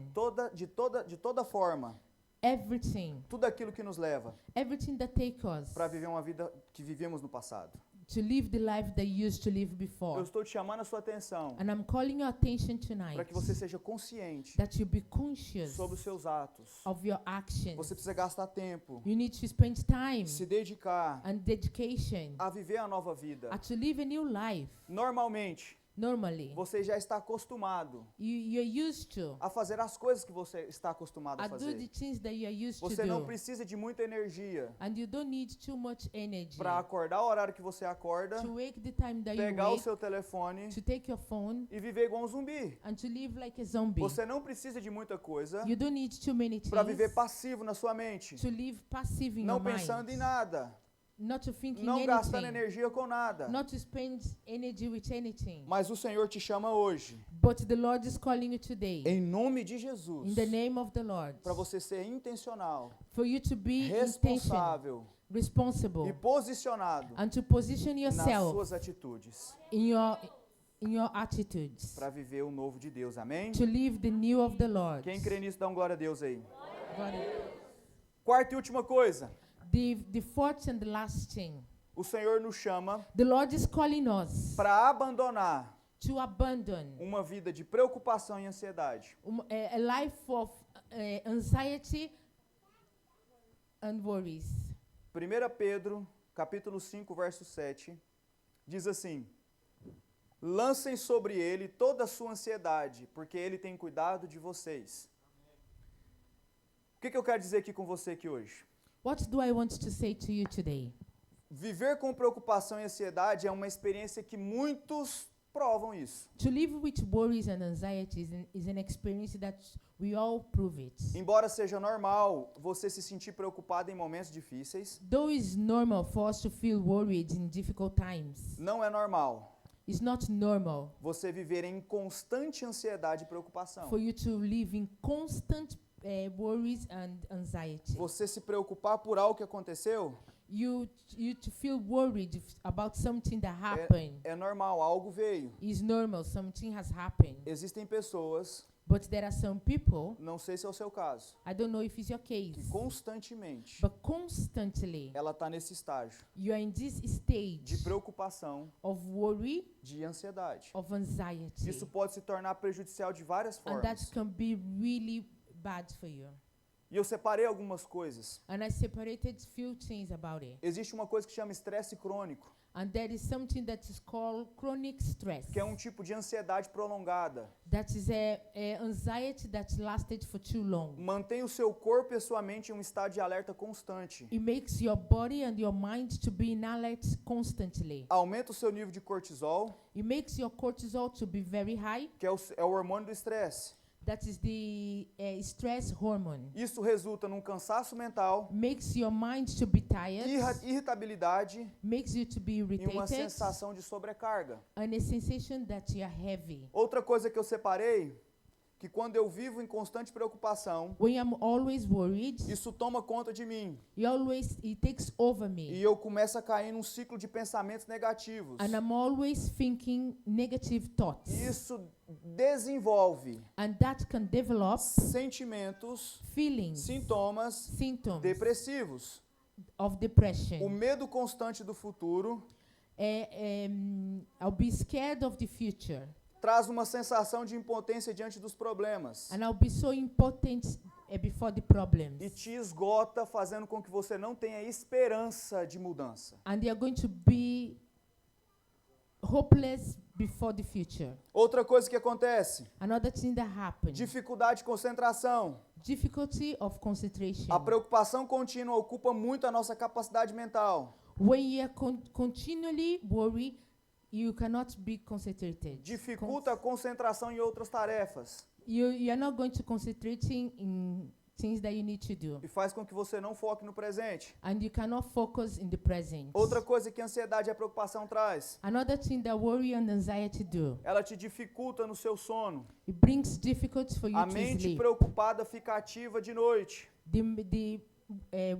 de toda forma everything, tudo aquilo que nos leva everything that takes us para viver uma vida que vivemos no passado. to live the life they used to live Eu before. estou te chamando a sua atenção And I'm calling your attention tonight para que você seja consciente that you be conscious sobre os seus atos. of your actions. Você precisa gastar tempo, You need to spend time se dedicar and dedication a viver a nova vida. to live a new life. Normalmente, Normally, você já está acostumado you're used to a fazer as coisas que você está acostumado a do the fazer. things that you're used to Você não do. precisa de muita energia And you don't need too much energy para acordar o horário que você acorda, to wake the time that you pegar o wake, seu telefone to take your phone e viver igual um zumbi. and to live like a zombie. Você não precisa de muita coisa You don't need too many para viver things passivo na sua mente, to live passive in não your pensando em mind. nada, Not to think in não gastando anything. energia com nada. Not to spend energy with anything. Mas o Senhor te chama hoje, But the Lord is calling you today, em nome de Jesus, in the name of the Lord, para você ser intencional, for you to be intentional, responsável e responsible, posicionado and to position nas yourself suas atitudes in your attitudes, para viver o novo de Deus. Amém? to live the new of the Lord. Quem crê nisso, dá um glória a Deus aí. Got it. Quarta e última coisa, The fourth and the last thing, o Senhor nos chama the Lord is calling us para abandonar to abandon uma vida de preocupação e ansiedade. a life of anxiety and worries. 1 Pedro, capítulo 5, verso 7, diz assim: lancem sobre ele toda a sua ansiedade, porque ele tem cuidado de vocês. O que eu quero dizer aqui com você aqui hoje? What do I want to say to you today? Viver com preocupação e ansiedade é uma experiência que muitos provam isso. To live with worries and anxieties is an experience that we all prove it. Embora seja normal você se sentir preocupado em momentos difíceis, Though it's normal for us to feel worried in difficult times, não é normal it's not normal você viver em constante ansiedade e preocupação. for you to live in constant worries and anxiety. Você se preocupar por algo que aconteceu You to feel worried about something that happened é normal, algo veio. is normal. Something has happened. Existem pessoas, But there are some people, não sei se é o seu caso, I don't know if it's your case, que constantemente but constantly ela está nesse estágio you are in this de stage preocupação, of worry, de ansiedade. of anxiety. Isso pode se tornar prejudicial de várias And that formas. can be really bad for you. E eu separei algumas coisas. And I separated few things about it. Existe uma coisa que chama estresse crônico, And there is something that is called chronic stress. que é um tipo de ansiedade prolongada. That is a anxiety that lasted for too long. Mantém o seu corpo e a sua mente em um estado de alerta constante. It makes your body and your mind to be in alert constantly. Aumenta o seu nível de cortisol, It makes your cortisol to be very high. que é o hormônio do estresse. That is the stress hormone. Isso resulta num cansaço mental, Makes your mind to be tired. irritabilidade Makes you to be e uma irritated. sensação de sobrecarga. And a sensation that you are heavy. Outra coisa que eu separei, que quando eu vivo em constante preocupação, When I'm always worried, isso toma conta de mim. it takes over E me. eu começo a cair num ciclo de pensamentos negativos. And I'm always thinking negative thoughts. E isso desenvolve And that can develop sentimentos, feelings, sintomas symptoms depressivos. of O depression. medo constante do futuro I'll be scared of the future. traz uma sensação de impotência diante dos problemas And I'll be so impotent before the problems. e te esgota, fazendo com que você não tenha esperança de mudança. And they are going to be hopeless before the future. Outra coisa que acontece, Another thing that happens, dificuldade de concentração. difficulty of concentration. A preocupação contínua ocupa muito a nossa capacidade mental. When you are continually worried, you cannot be concentrated. Dificulta a concentração em outras tarefas You are not going to concentrate in things that you need to do. e faz com que você não foque no presente. And you cannot focus in the present. Outra coisa que a ansiedade e a preocupação traz, Another thing that worry and anxiety do, ela te dificulta no seu sono. it brings difficulty for you A to mente sleep. preocupada fica ativa de noite. The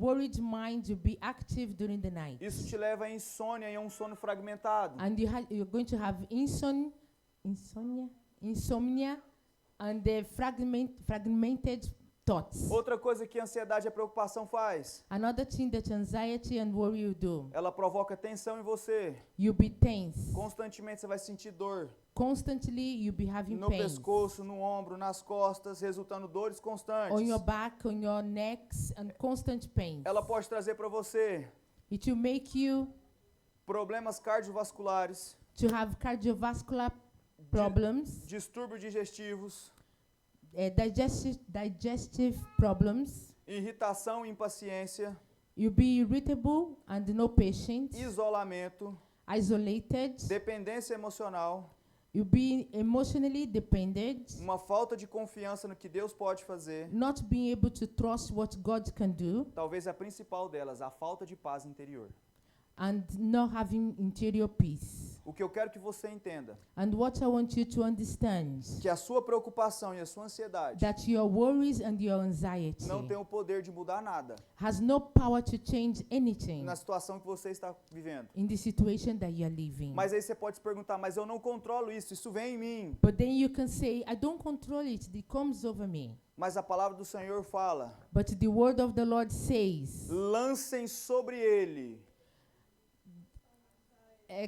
worried mind will be active during the night. Isso te leva à insônia e a um sono fragmentado. And you're going to have insomnia, and the fragmented thoughts. Outra coisa que a ansiedade e a preocupação faz, Another thing that anxiety and worry will do, ela provoca tensão em você. you'll be tense. Constantemente você vai sentir dor Constantly you'll be having no pain pescoço, no ombro, nas costas, resultando dores constantes. on your back, on your necks, and constant pain. Ela pode trazer para você It will make you problemas cardiovasculares, to have cardiovascular problems, distúrbios digestivos, digestive problems. irritação e impaciência, You'll be irritable and no patience, isolamento, isolated. dependência emocional, You'll be emotionally dependent, uma falta de confiança no que Deus pode fazer. not being able to trust what God can do, Talvez a principal delas, a falta de paz interior. and not having interior peace. O que eu quero que você entenda, And what I want you to understand, que a sua preocupação e a sua ansiedade that your worries and your anxiety não tem o poder de mudar nada has no power to change anything na situação que você está vivendo. in the situation that you're living. Mas aí você pode se perguntar, mas eu não controlo isso vem em mim. But then you can say, I don't control it, it comes over me. Mas a palavra do Senhor fala, But the word of the Lord says, lancem sobre ele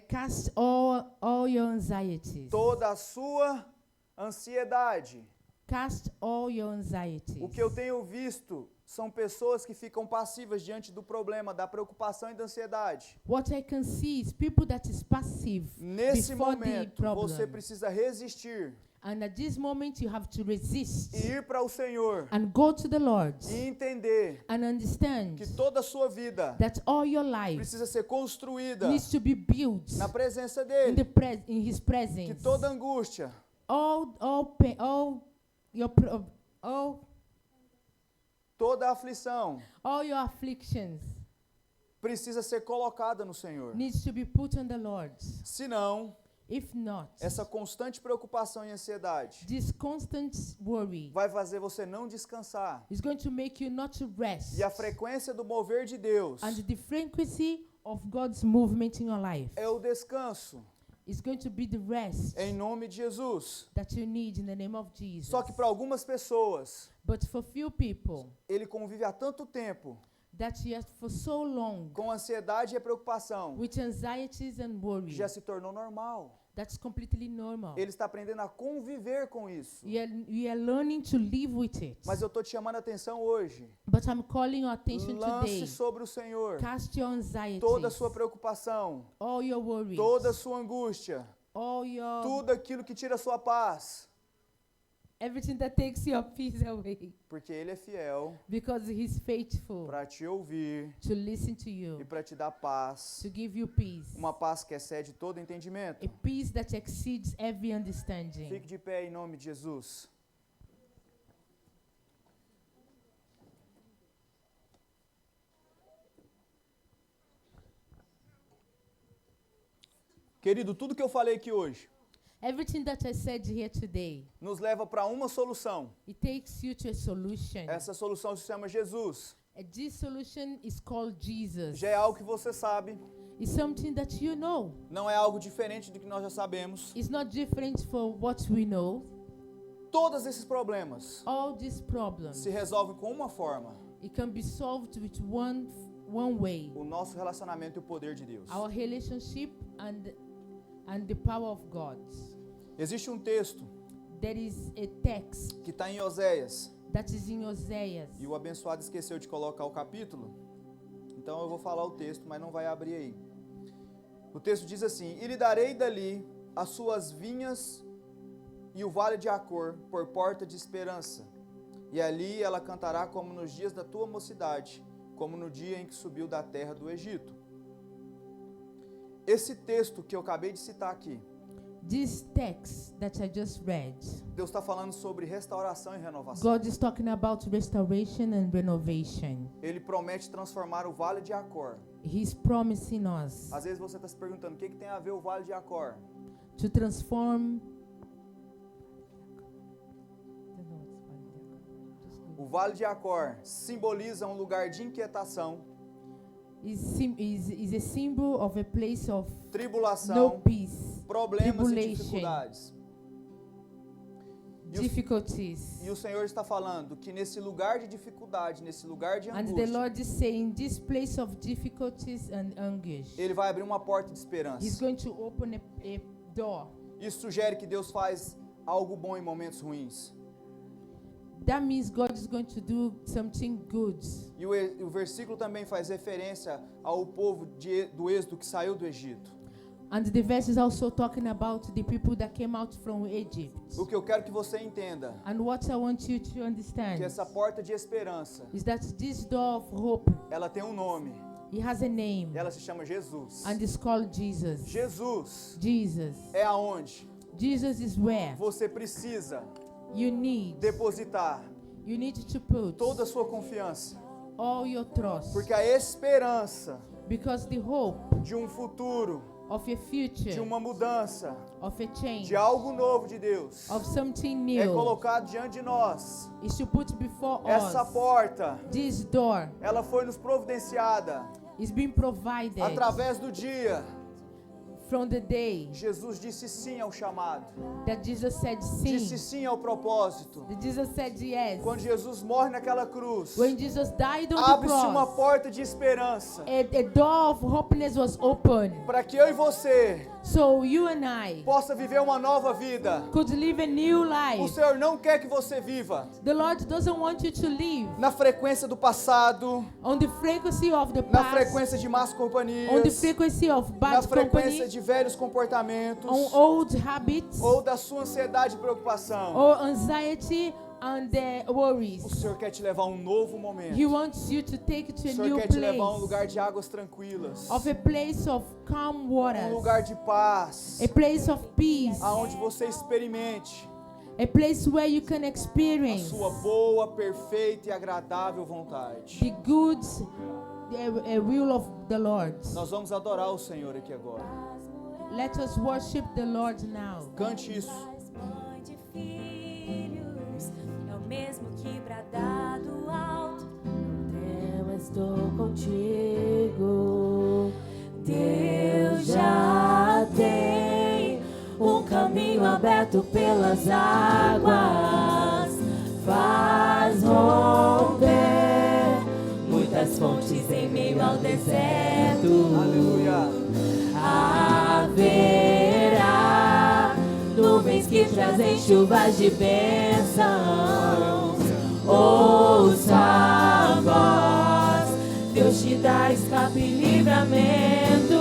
cast all your anxieties. toda a sua ansiedade. Cast all your anxieties. O que eu tenho visto são pessoas que ficam passivas diante do problema, da preocupação e da ansiedade. What I can see is people that is passive Nesse before momento, the problem. você precisa resistir And at this moment you have to resist e ir para o Senhor and go to the Lord e entender and understand que toda a sua vida that all your life precisa ser construída needs to be built na presença in dele. in His Que presence. toda angústia, toda aflição All your afflictions precisa ser colocada no Senhor. needs to be put on the Lord. Senão, If not, essa constante preocupação e ansiedade this constant worry vai fazer você não descansar. is going to make you not to rest. E a frequência do mover de Deus And the frequency of God's movement in your life é o descanso, is going to be the rest em nome de Jesus. that you need in the name of Jesus. Só que para algumas pessoas, But for few people, ele convive há tanto tempo that yet for so long com ansiedade e preocupação, with anxieties and que worry, já se tornou normal. that's completely normal. Ele está aprendendo a conviver com isso. We are learning to live with it. Mas eu estou te chamando a atenção hoje. But I'm calling your attention Lance today. sobre o Senhor Cast your anxieties, toda a sua preocupação, all your worries, toda a sua angústia, all your tudo aquilo que tira a sua paz. everything that takes your peace away, Porque Ele é fiel because He's faithful para te ouvir to listen to e you, para te dar paz. to give you peace, Uma paz que excede todo entendimento. a peace that exceeds every understanding. Fique de pé em nome de Jesus. Querido, tudo que eu falei aqui hoje Everything that I said here today, nos leva para uma solução. it takes you to a solution. Essa solução se chama Jesus. And this solution is called Jesus. Já é algo que você sabe, It's something that you know. não é algo diferente do que nós já sabemos. It's not different for what we know. Todos esses problemas All these problems, se resolvem com uma forma: it can be solved with one way. o nosso relacionamento e o poder de Deus. Our relationship and the power of God. Existe um texto There is a text que está em Oséias, that is in Hosea. e o abençoado esqueceu de colocar o capítulo, então eu vou falar o texto, mas não vai abrir aí. O texto diz assim: e lhe darei dali as suas vinhas e o vale de Acor por porta de esperança, e ali ela cantará como nos dias da tua mocidade, como no dia em que subiu da terra do Egito. Esse texto que eu acabei de citar aqui, This text that I just read, Deus está falando sobre restauração e renovação. God is talking about restoration and renovation. Ele promete transformar o vale de Acor. He's promising us Às vezes você está se perguntando, o que tem a ver o vale de Acor? to transform. O vale de Acor simboliza um lugar de inquietação, Is a symbol of a place of no tribulação, peace, problemas e tribulation. dificuldades. difficulties. E o Senhor está falando que nesse lugar de dificuldade, nesse lugar de And the angústia, Lord is saying, this place of difficulties and anguish, Ele vai abrir uma porta de He's esperança. going to open a door. Isso sugere que Deus faz algo bom em momentos ruins. That means God is going to do something good. E o versículo também faz referência ao povo do Êxodo que saiu do Egito. And the verse is also talking about the people that came out from Egypt. O que eu quero que você entenda And what I want you to que understand essa porta de esperança, is that this door of hope, ela tem um nome. it has a name, Ela se chama Jesus. and it's called Jesus. Jesus Jesus. é aonde Jesus is where você precisa you need depositar to put toda a sua confiança. all your trust. Porque a esperança Because the hope de um futuro, of a de future, uma mudança, of a change, de algo novo de Deus, of something é new colocado diante de nós. is to put before Essa us. porta, This door ela foi nos providenciada is being provided através do dia. from the day Jesus disse sim ao chamado, that Jesus said disse sim. sim ao propósito. That Jesus said yes. Quando Jesus morre naquela cruz, When Jesus died on the abre-se uma cross, porta de esperança a door of hopeness was opened. para que eu e você So you and I possa viver uma nova vida. could live a new O life. Senhor não quer que você viva The Lord doesn't want you to live na frequência do passado, on the frequency of the na past, frequência de más on the companhias, frequency of na bad frequência company, de velhos comportamentos, on old habits, ou da sua ansiedade e preocupação. or anxiety and worries. O Senhor quer te levar a um novo momento. He wants you to take it to O a Senhor new quer te levar a um place, lugar de águas tranquilas, of a place of calm waters, lugar de paz, a place of peace, aonde você experimente a place where you can a experience sua boa, perfeita e agradável vontade. the good will of the Lord. Nós vamos adorar o Senhor aqui agora. Let us worship the Lord now. Cante isso. Mãe de filhos, é o mesmo que bradar do alto. Eu estou contigo. Deus já tem um caminho aberto pelas águas. Faz romper muitas fontes em meio ao deserto. Aleluia. Haverá nuvens que trazem chuvas de bênçãos. Ouça a voz, Deus te dá escape e livramento.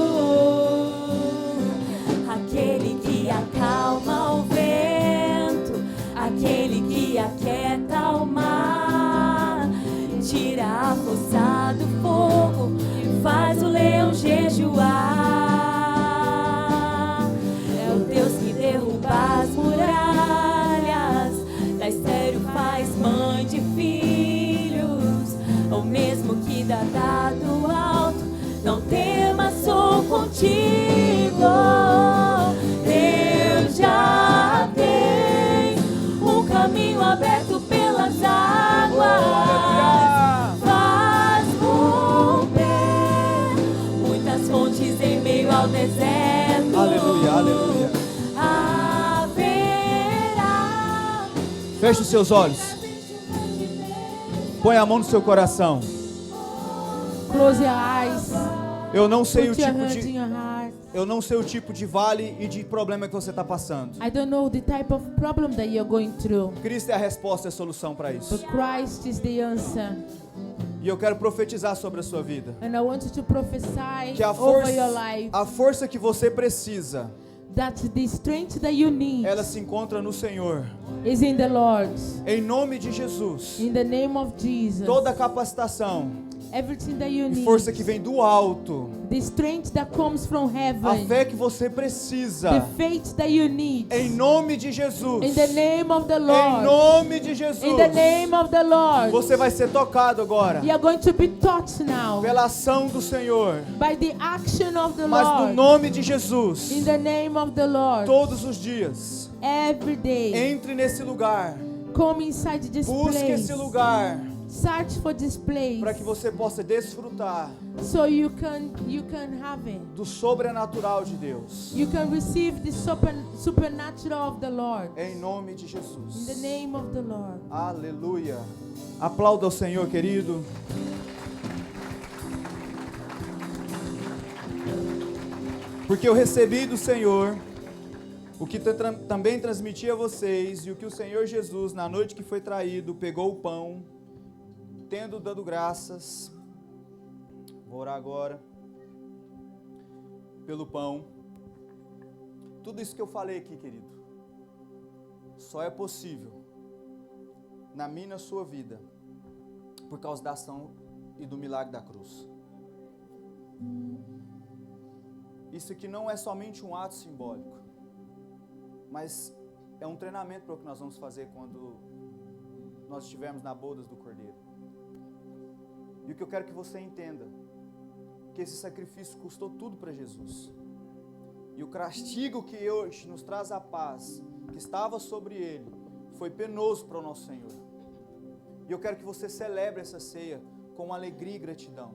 Aquele que acalma o vento, aquele que aquieta o mar, tira a força do fogo e faz o leão jejuar. É o Deus que derruba as muralhas, da estéril faz mãe de filhos, o mesmo que dá do alto. Não temas, sou contigo. Deus já tem um caminho aberto pelas águas. Faz romper muitas fontes em meio ao deserto. Aleluia, aleluia. Haverá. Feche os seus olhos. Põe a mão no seu coração. Close your eyes. Eu não sei o Put your tipo hand in de your heart. eu não sei o tipo de vale e de problema que você está passando. I don't know the type of problem that you're going through, Cristo é a resposta e a solução para isso. but Christ is the answer. E eu quero profetizar sobre a sua vida. And I want you to prophesy Que over your life a força que você precisa, that the strength that you need ela se encontra no Senhor. is in the Lord. Em nome de Jesus. In the name of Jesus. Toda a capacitação Everything that you e need, força que vem do alto, the strength that comes from a heaven, fé que você the precisa, faith that you need, em nome de Jesus. in the name of the Em Lord. nome de Jesus. In the name of the Lord. Você vai ser tocado agora You are going to be taught now pela ação do Senhor. by the action of the Mas no Lord. nome de Jesus, In the name of the Lord. todos os dias, Every day. entre nesse lugar. Come inside this Busque place. esse lugar Search for this place para que você possa desfrutar so you can have it. do sobrenatural de Deus. You can receive the supernatural of the Lord. Em nome de Jesus. In the name of the Lord. Aleluia. Aplauda ao Senhor, querido. Porque eu recebi do Senhor o que também transmiti a vocês, e o que o Senhor Jesus, na noite que foi traído, pegou o pão, tendo dado graças. Vou orar agora pelo pão. Tudo isso que eu falei aqui, querido, só é possível na minha e na sua vida por causa da ação e do milagre da cruz. Isso aqui não é somente um ato simbólico, mas é um treinamento para o que nós vamos fazer quando nós estivermos na bodas do Cordeiro. E o que eu quero que você entenda, que esse sacrifício custou tudo para Jesus. E o castigo que hoje nos traz a paz, que estava sobre ele, foi penoso para o nosso Senhor. E eu quero que você celebre essa ceia com alegria e gratidão,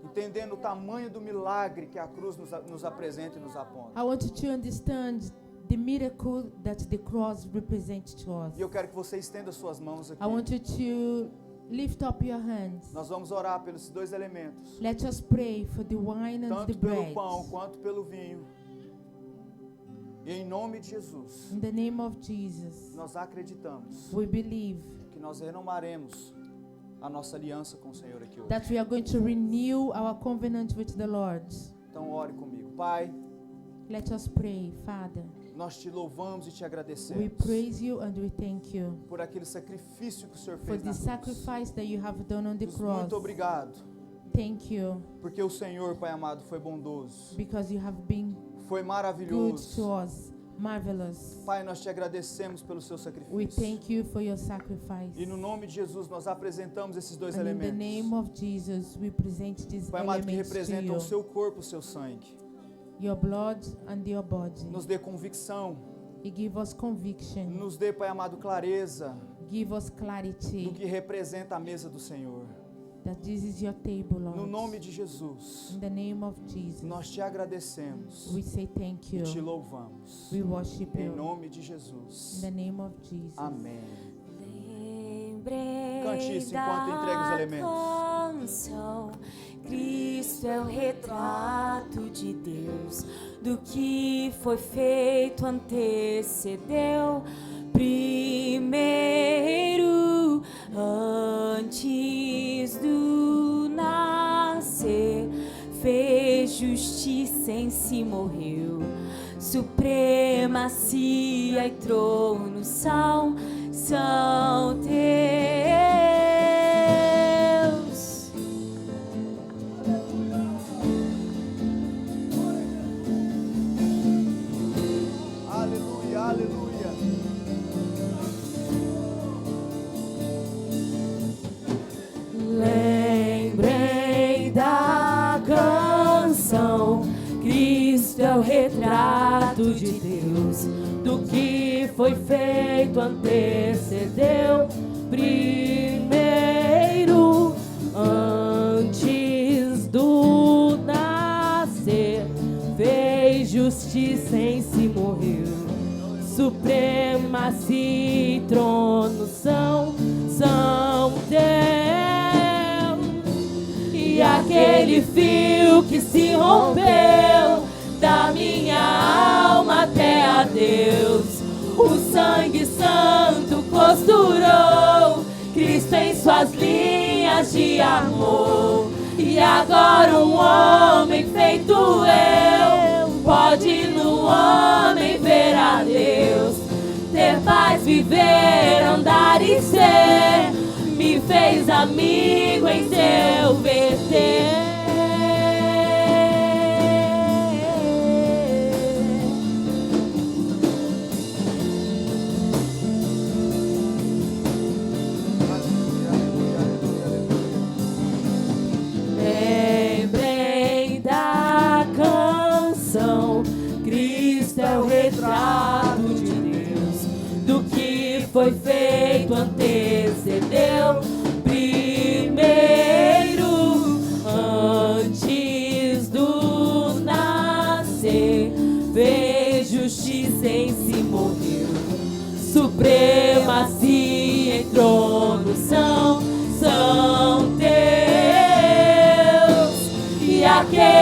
entendendo o tamanho do milagre que a cruz nos apresenta e nos aponta. I want you to understand the miracle that the cross represents to us. E eu quero que você estenda suas mãos aqui. I want you to lift up your hands. Nós vamos orar pelos dois elementos, Let us pray for the wine and the tanto pelo bread. pão quanto pelo vinho. E em nome de Jesus, In the name of Jesus, nós acreditamos we believe que nós renovaremos a nossa aliança com o Senhor aqui hoje. that we are going to renew our covenant with the Lord. Então ore comigo. Pai, Let us pray, Father. nós te louvamos e te We agradecemos praise you and we thank you por aquele sacrifício que o Senhor for fez the na cruz. sacrifice that you have done on the cross. Muito obrigado, Thank you porque o Senhor, Pai amado, foi bondoso, because you have been foi good maravilhoso. to us, marvelous. Pai, nós te agradecemos pelo seu We sacrifício. thank you for your sacrifice. E no nome de Jesus nós apresentamos esses dois And in the elementos. name of Jesus, we present these Pai amado, que elements to representam you. o seu corpo, o seu sangue. Your blood and your body. Nos dê convicção, It give us conviction. nos dê, Pai amado, clareza Give us do clarity que representa a mesa do Senhor. that this is your table, Lord. No nome de Jesus, In the name of Jesus, nós te agradecemos we say thank e te you. louvamos. We worship Em you. nome de In Jesus. the name of Jesus. Amém. Lembrei Cante isso enquanto entrega os elementos. canção. Cristo é o retrato de Deus, do que foi feito antecedeu primeiro, antes do nascer, fez justiça em si, morreu. Supremacia e trono são teus. Aleluia, aleluia. Lembrei da canção. Cristo é o retrato de Deus, do que foi feito antecedeu primeiro, antes do nascer, fez justiça em si, morreu. Supremacia e trono são teus. E aquele fio que se rompeu da minha alma até a Deus, o sangue santo costurou Cristo em suas linhas de amor. E agora um homem feito eu pode no homem ver a Deus, ter paz, viver, andar e ser. Me fez amigo em seu verter. Lembrei da canção. Cristo é o retrato de Deus, do que foi feito antecedeu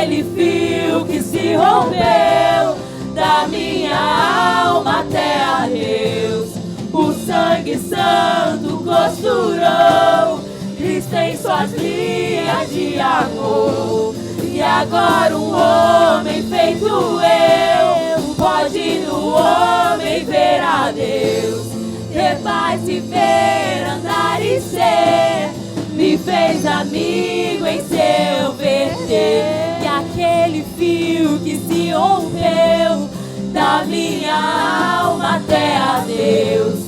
aquele fio que se rompeu da minha alma até a Deus. O sangue santo costurou Cristo em suas linhas de amor. E agora um homem feito eu pode no homem ver a Deus. Ter paz, se ver, andar e ser, me fez amigo em seu verter. E aquele fio que se rompeu da minha alma até a Deus,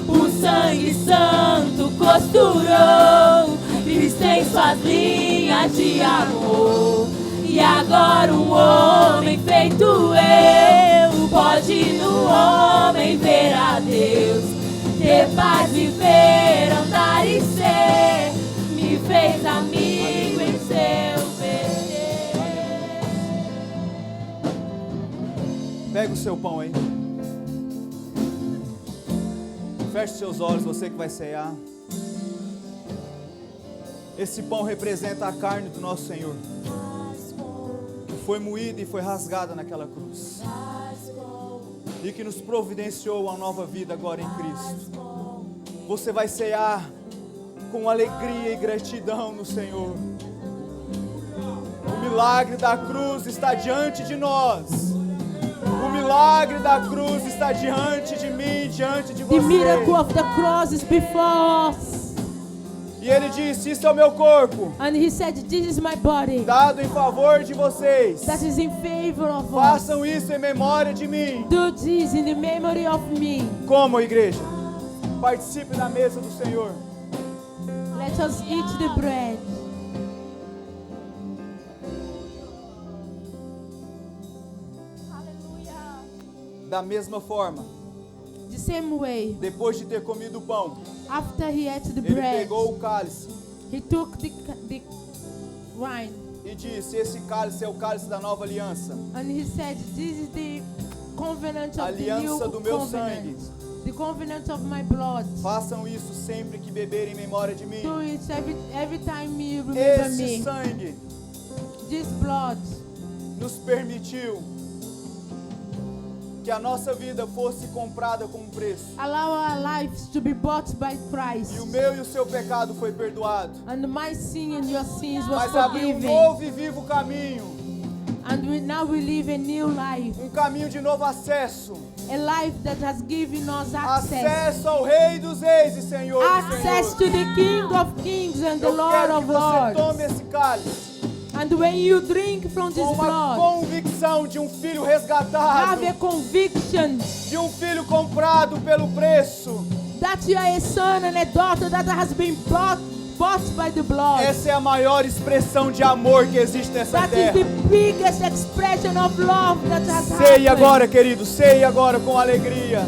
o sangue santo costurou Cristo em suas linhas de amor. E agora um homem feito eu pode no homem ver a Deus. Ter paz, viver, andar e ser, me fez amigo em seu verter. Pega o seu pão aí. Feche seus olhos, você que vai ceiar. Esse pão representa a carne do nosso Senhor, que foi moída e foi rasgada naquela cruz, e que nos providenciou uma nova vida agora em Cristo. Você vai ceiar com alegria e gratidão no Senhor. O milagre da cruz está diante de nós. O milagre da cruz está diante de mim, diante de você. The miracle of the cross is before us. E ele disse: isso é o meu corpo, And he said, this is my body dado em favor de vocês. that is in favor of us. Façam isso em memória de mim. Do this in the memory of me. Como, igreja? Participe da mesa do Senhor. Let us eat the bread. Da mesma forma, The same way, depois de ter comido o pão, after he ate the ele bread, pegou o cálice he took the wine e disse: esse cálice é o cálice da nova aliança, and he said, this is the covenant of the new aliança do meu sangue. covenant. The covenant of my blood. Façam isso sempre que beberem em memória de mim. Do it every time you remember Esse me. sangue This blood nos permitiu que a nossa vida fosse comprada com um preço. allow our lives to be bought by Christ. E o meu e o seu pecado foi perdoado. And my sin and your sins was Mas abriu um forgiven. novo e vivo caminho. And now we live a new life. Um caminho de novo acesso. A life that has given us access. Acesso ao Rei dos Reis e Senhor dos Access Senhores. to the King of Kings and the Eu Lord quero of que você Lords. tome esse cálice And when you drink from this com uma blood, convicção de um filho have resgatado, a conviction de um filho comprado pelo preço. that you are a son and a daughter that has been bought by the blood. Essa é a maior expressão de amor que existe nessa That is terra. the biggest expression of love that has Ceie happened. agora, querido, ceie agora com alegria.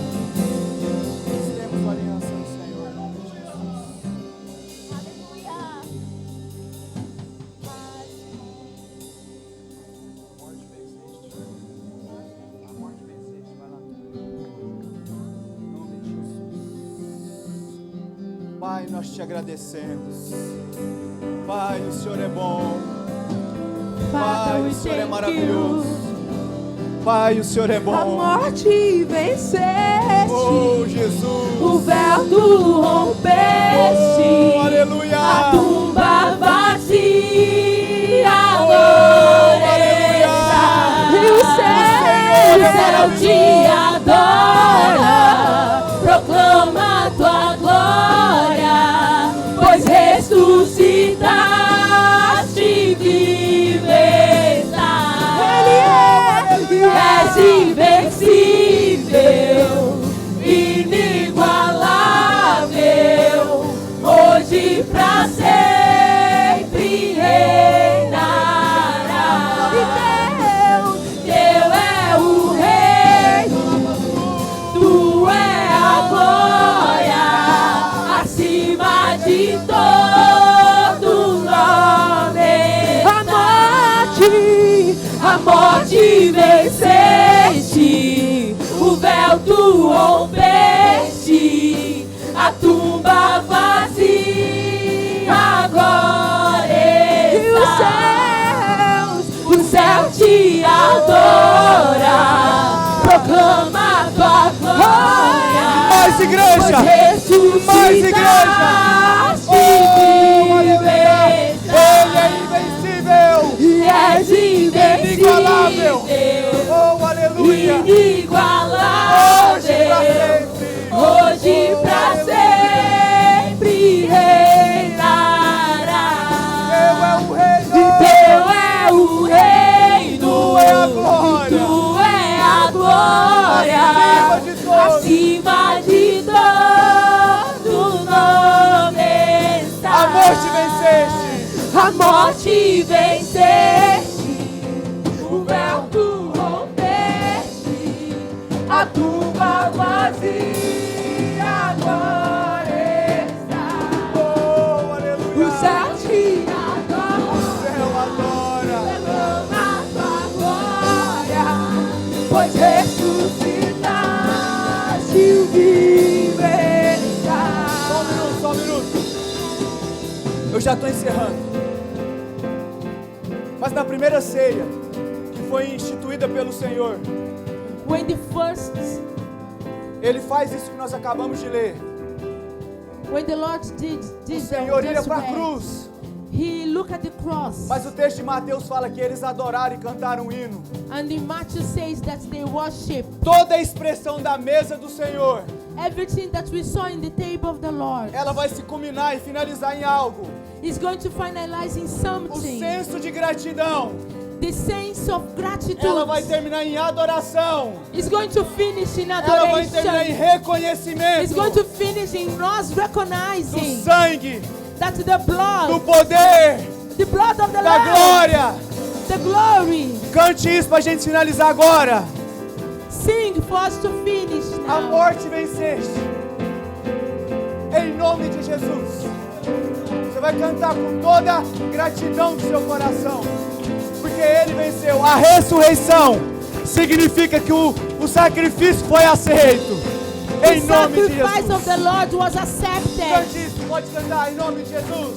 Temos uma aliança no Senhor, em nome de Jesus. A morte venceste, vai lá. Em nome de Jesus. Pai, nós te agradecemos. Pai, o Senhor é bom. Father, Pai, we o Senhor é thank maravilhoso. you. Pai, o Senhor é A bom. morte venceste, Oh, Jesus. o véu tu rompeste, Oh, aleluia. a tumba vazia agora aleluia. está. E O céu te adora, proclama tua glória, pois ressuscitaste, vive está. És invencível, inigualável, hoje pra sempre. igreja! Mais igreja! Oh, aleluia! Ele é invencível! Inigualável! Oh, aleluia! Inigualável! Hoje pra sempre reinará. Teu é o reino, Tu é a glória! tu é a glória, acima de todo nome está. A morte venceste! A morte venceste, o véu tu rompeste, a tumba vazia agora está. Oh, O aleluia! céu te adora, O céu adora! proclama tua glória, pois ressuscitaste o vivo está. Só um minuto. Eu já estou encerrando. Mas na primeira ceia, que foi instituída pelo Senhor, When the first, Ele faz isso que nós acabamos de ler. when the Lord did O Senhor ia just para a read, cruz. He looked at the cross. Mas o texto de Mateus fala que eles adoraram e cantaram um hino. And in Matthew says that they worship. Toda a expressão da mesa do Senhor, Everything that we saw in the table of the Lord ela vai se culminar e finalizar em algo. is going to finalize in O something. senso de gratidão, The sense of gratitude ela vai terminar em adoração. is going to finish in Ela vai terminar em adoration. reconhecimento It's going to finish in us do recognizing sangue, that the do blood, poder, the blood of the da Lamb, glória. the glory. Cante isso pra gente finalizar agora. Sing for us to finish A now. morte venceste. Em nome de Jesus. Você vai cantar com toda a gratidão do seu coração. Porque Ele venceu. A ressurreição significa que o sacrifício foi aceito. The Em nome de sacrifice of Jesus. the Lord was accepted. Cante isso, pode cantar em nome de Jesus.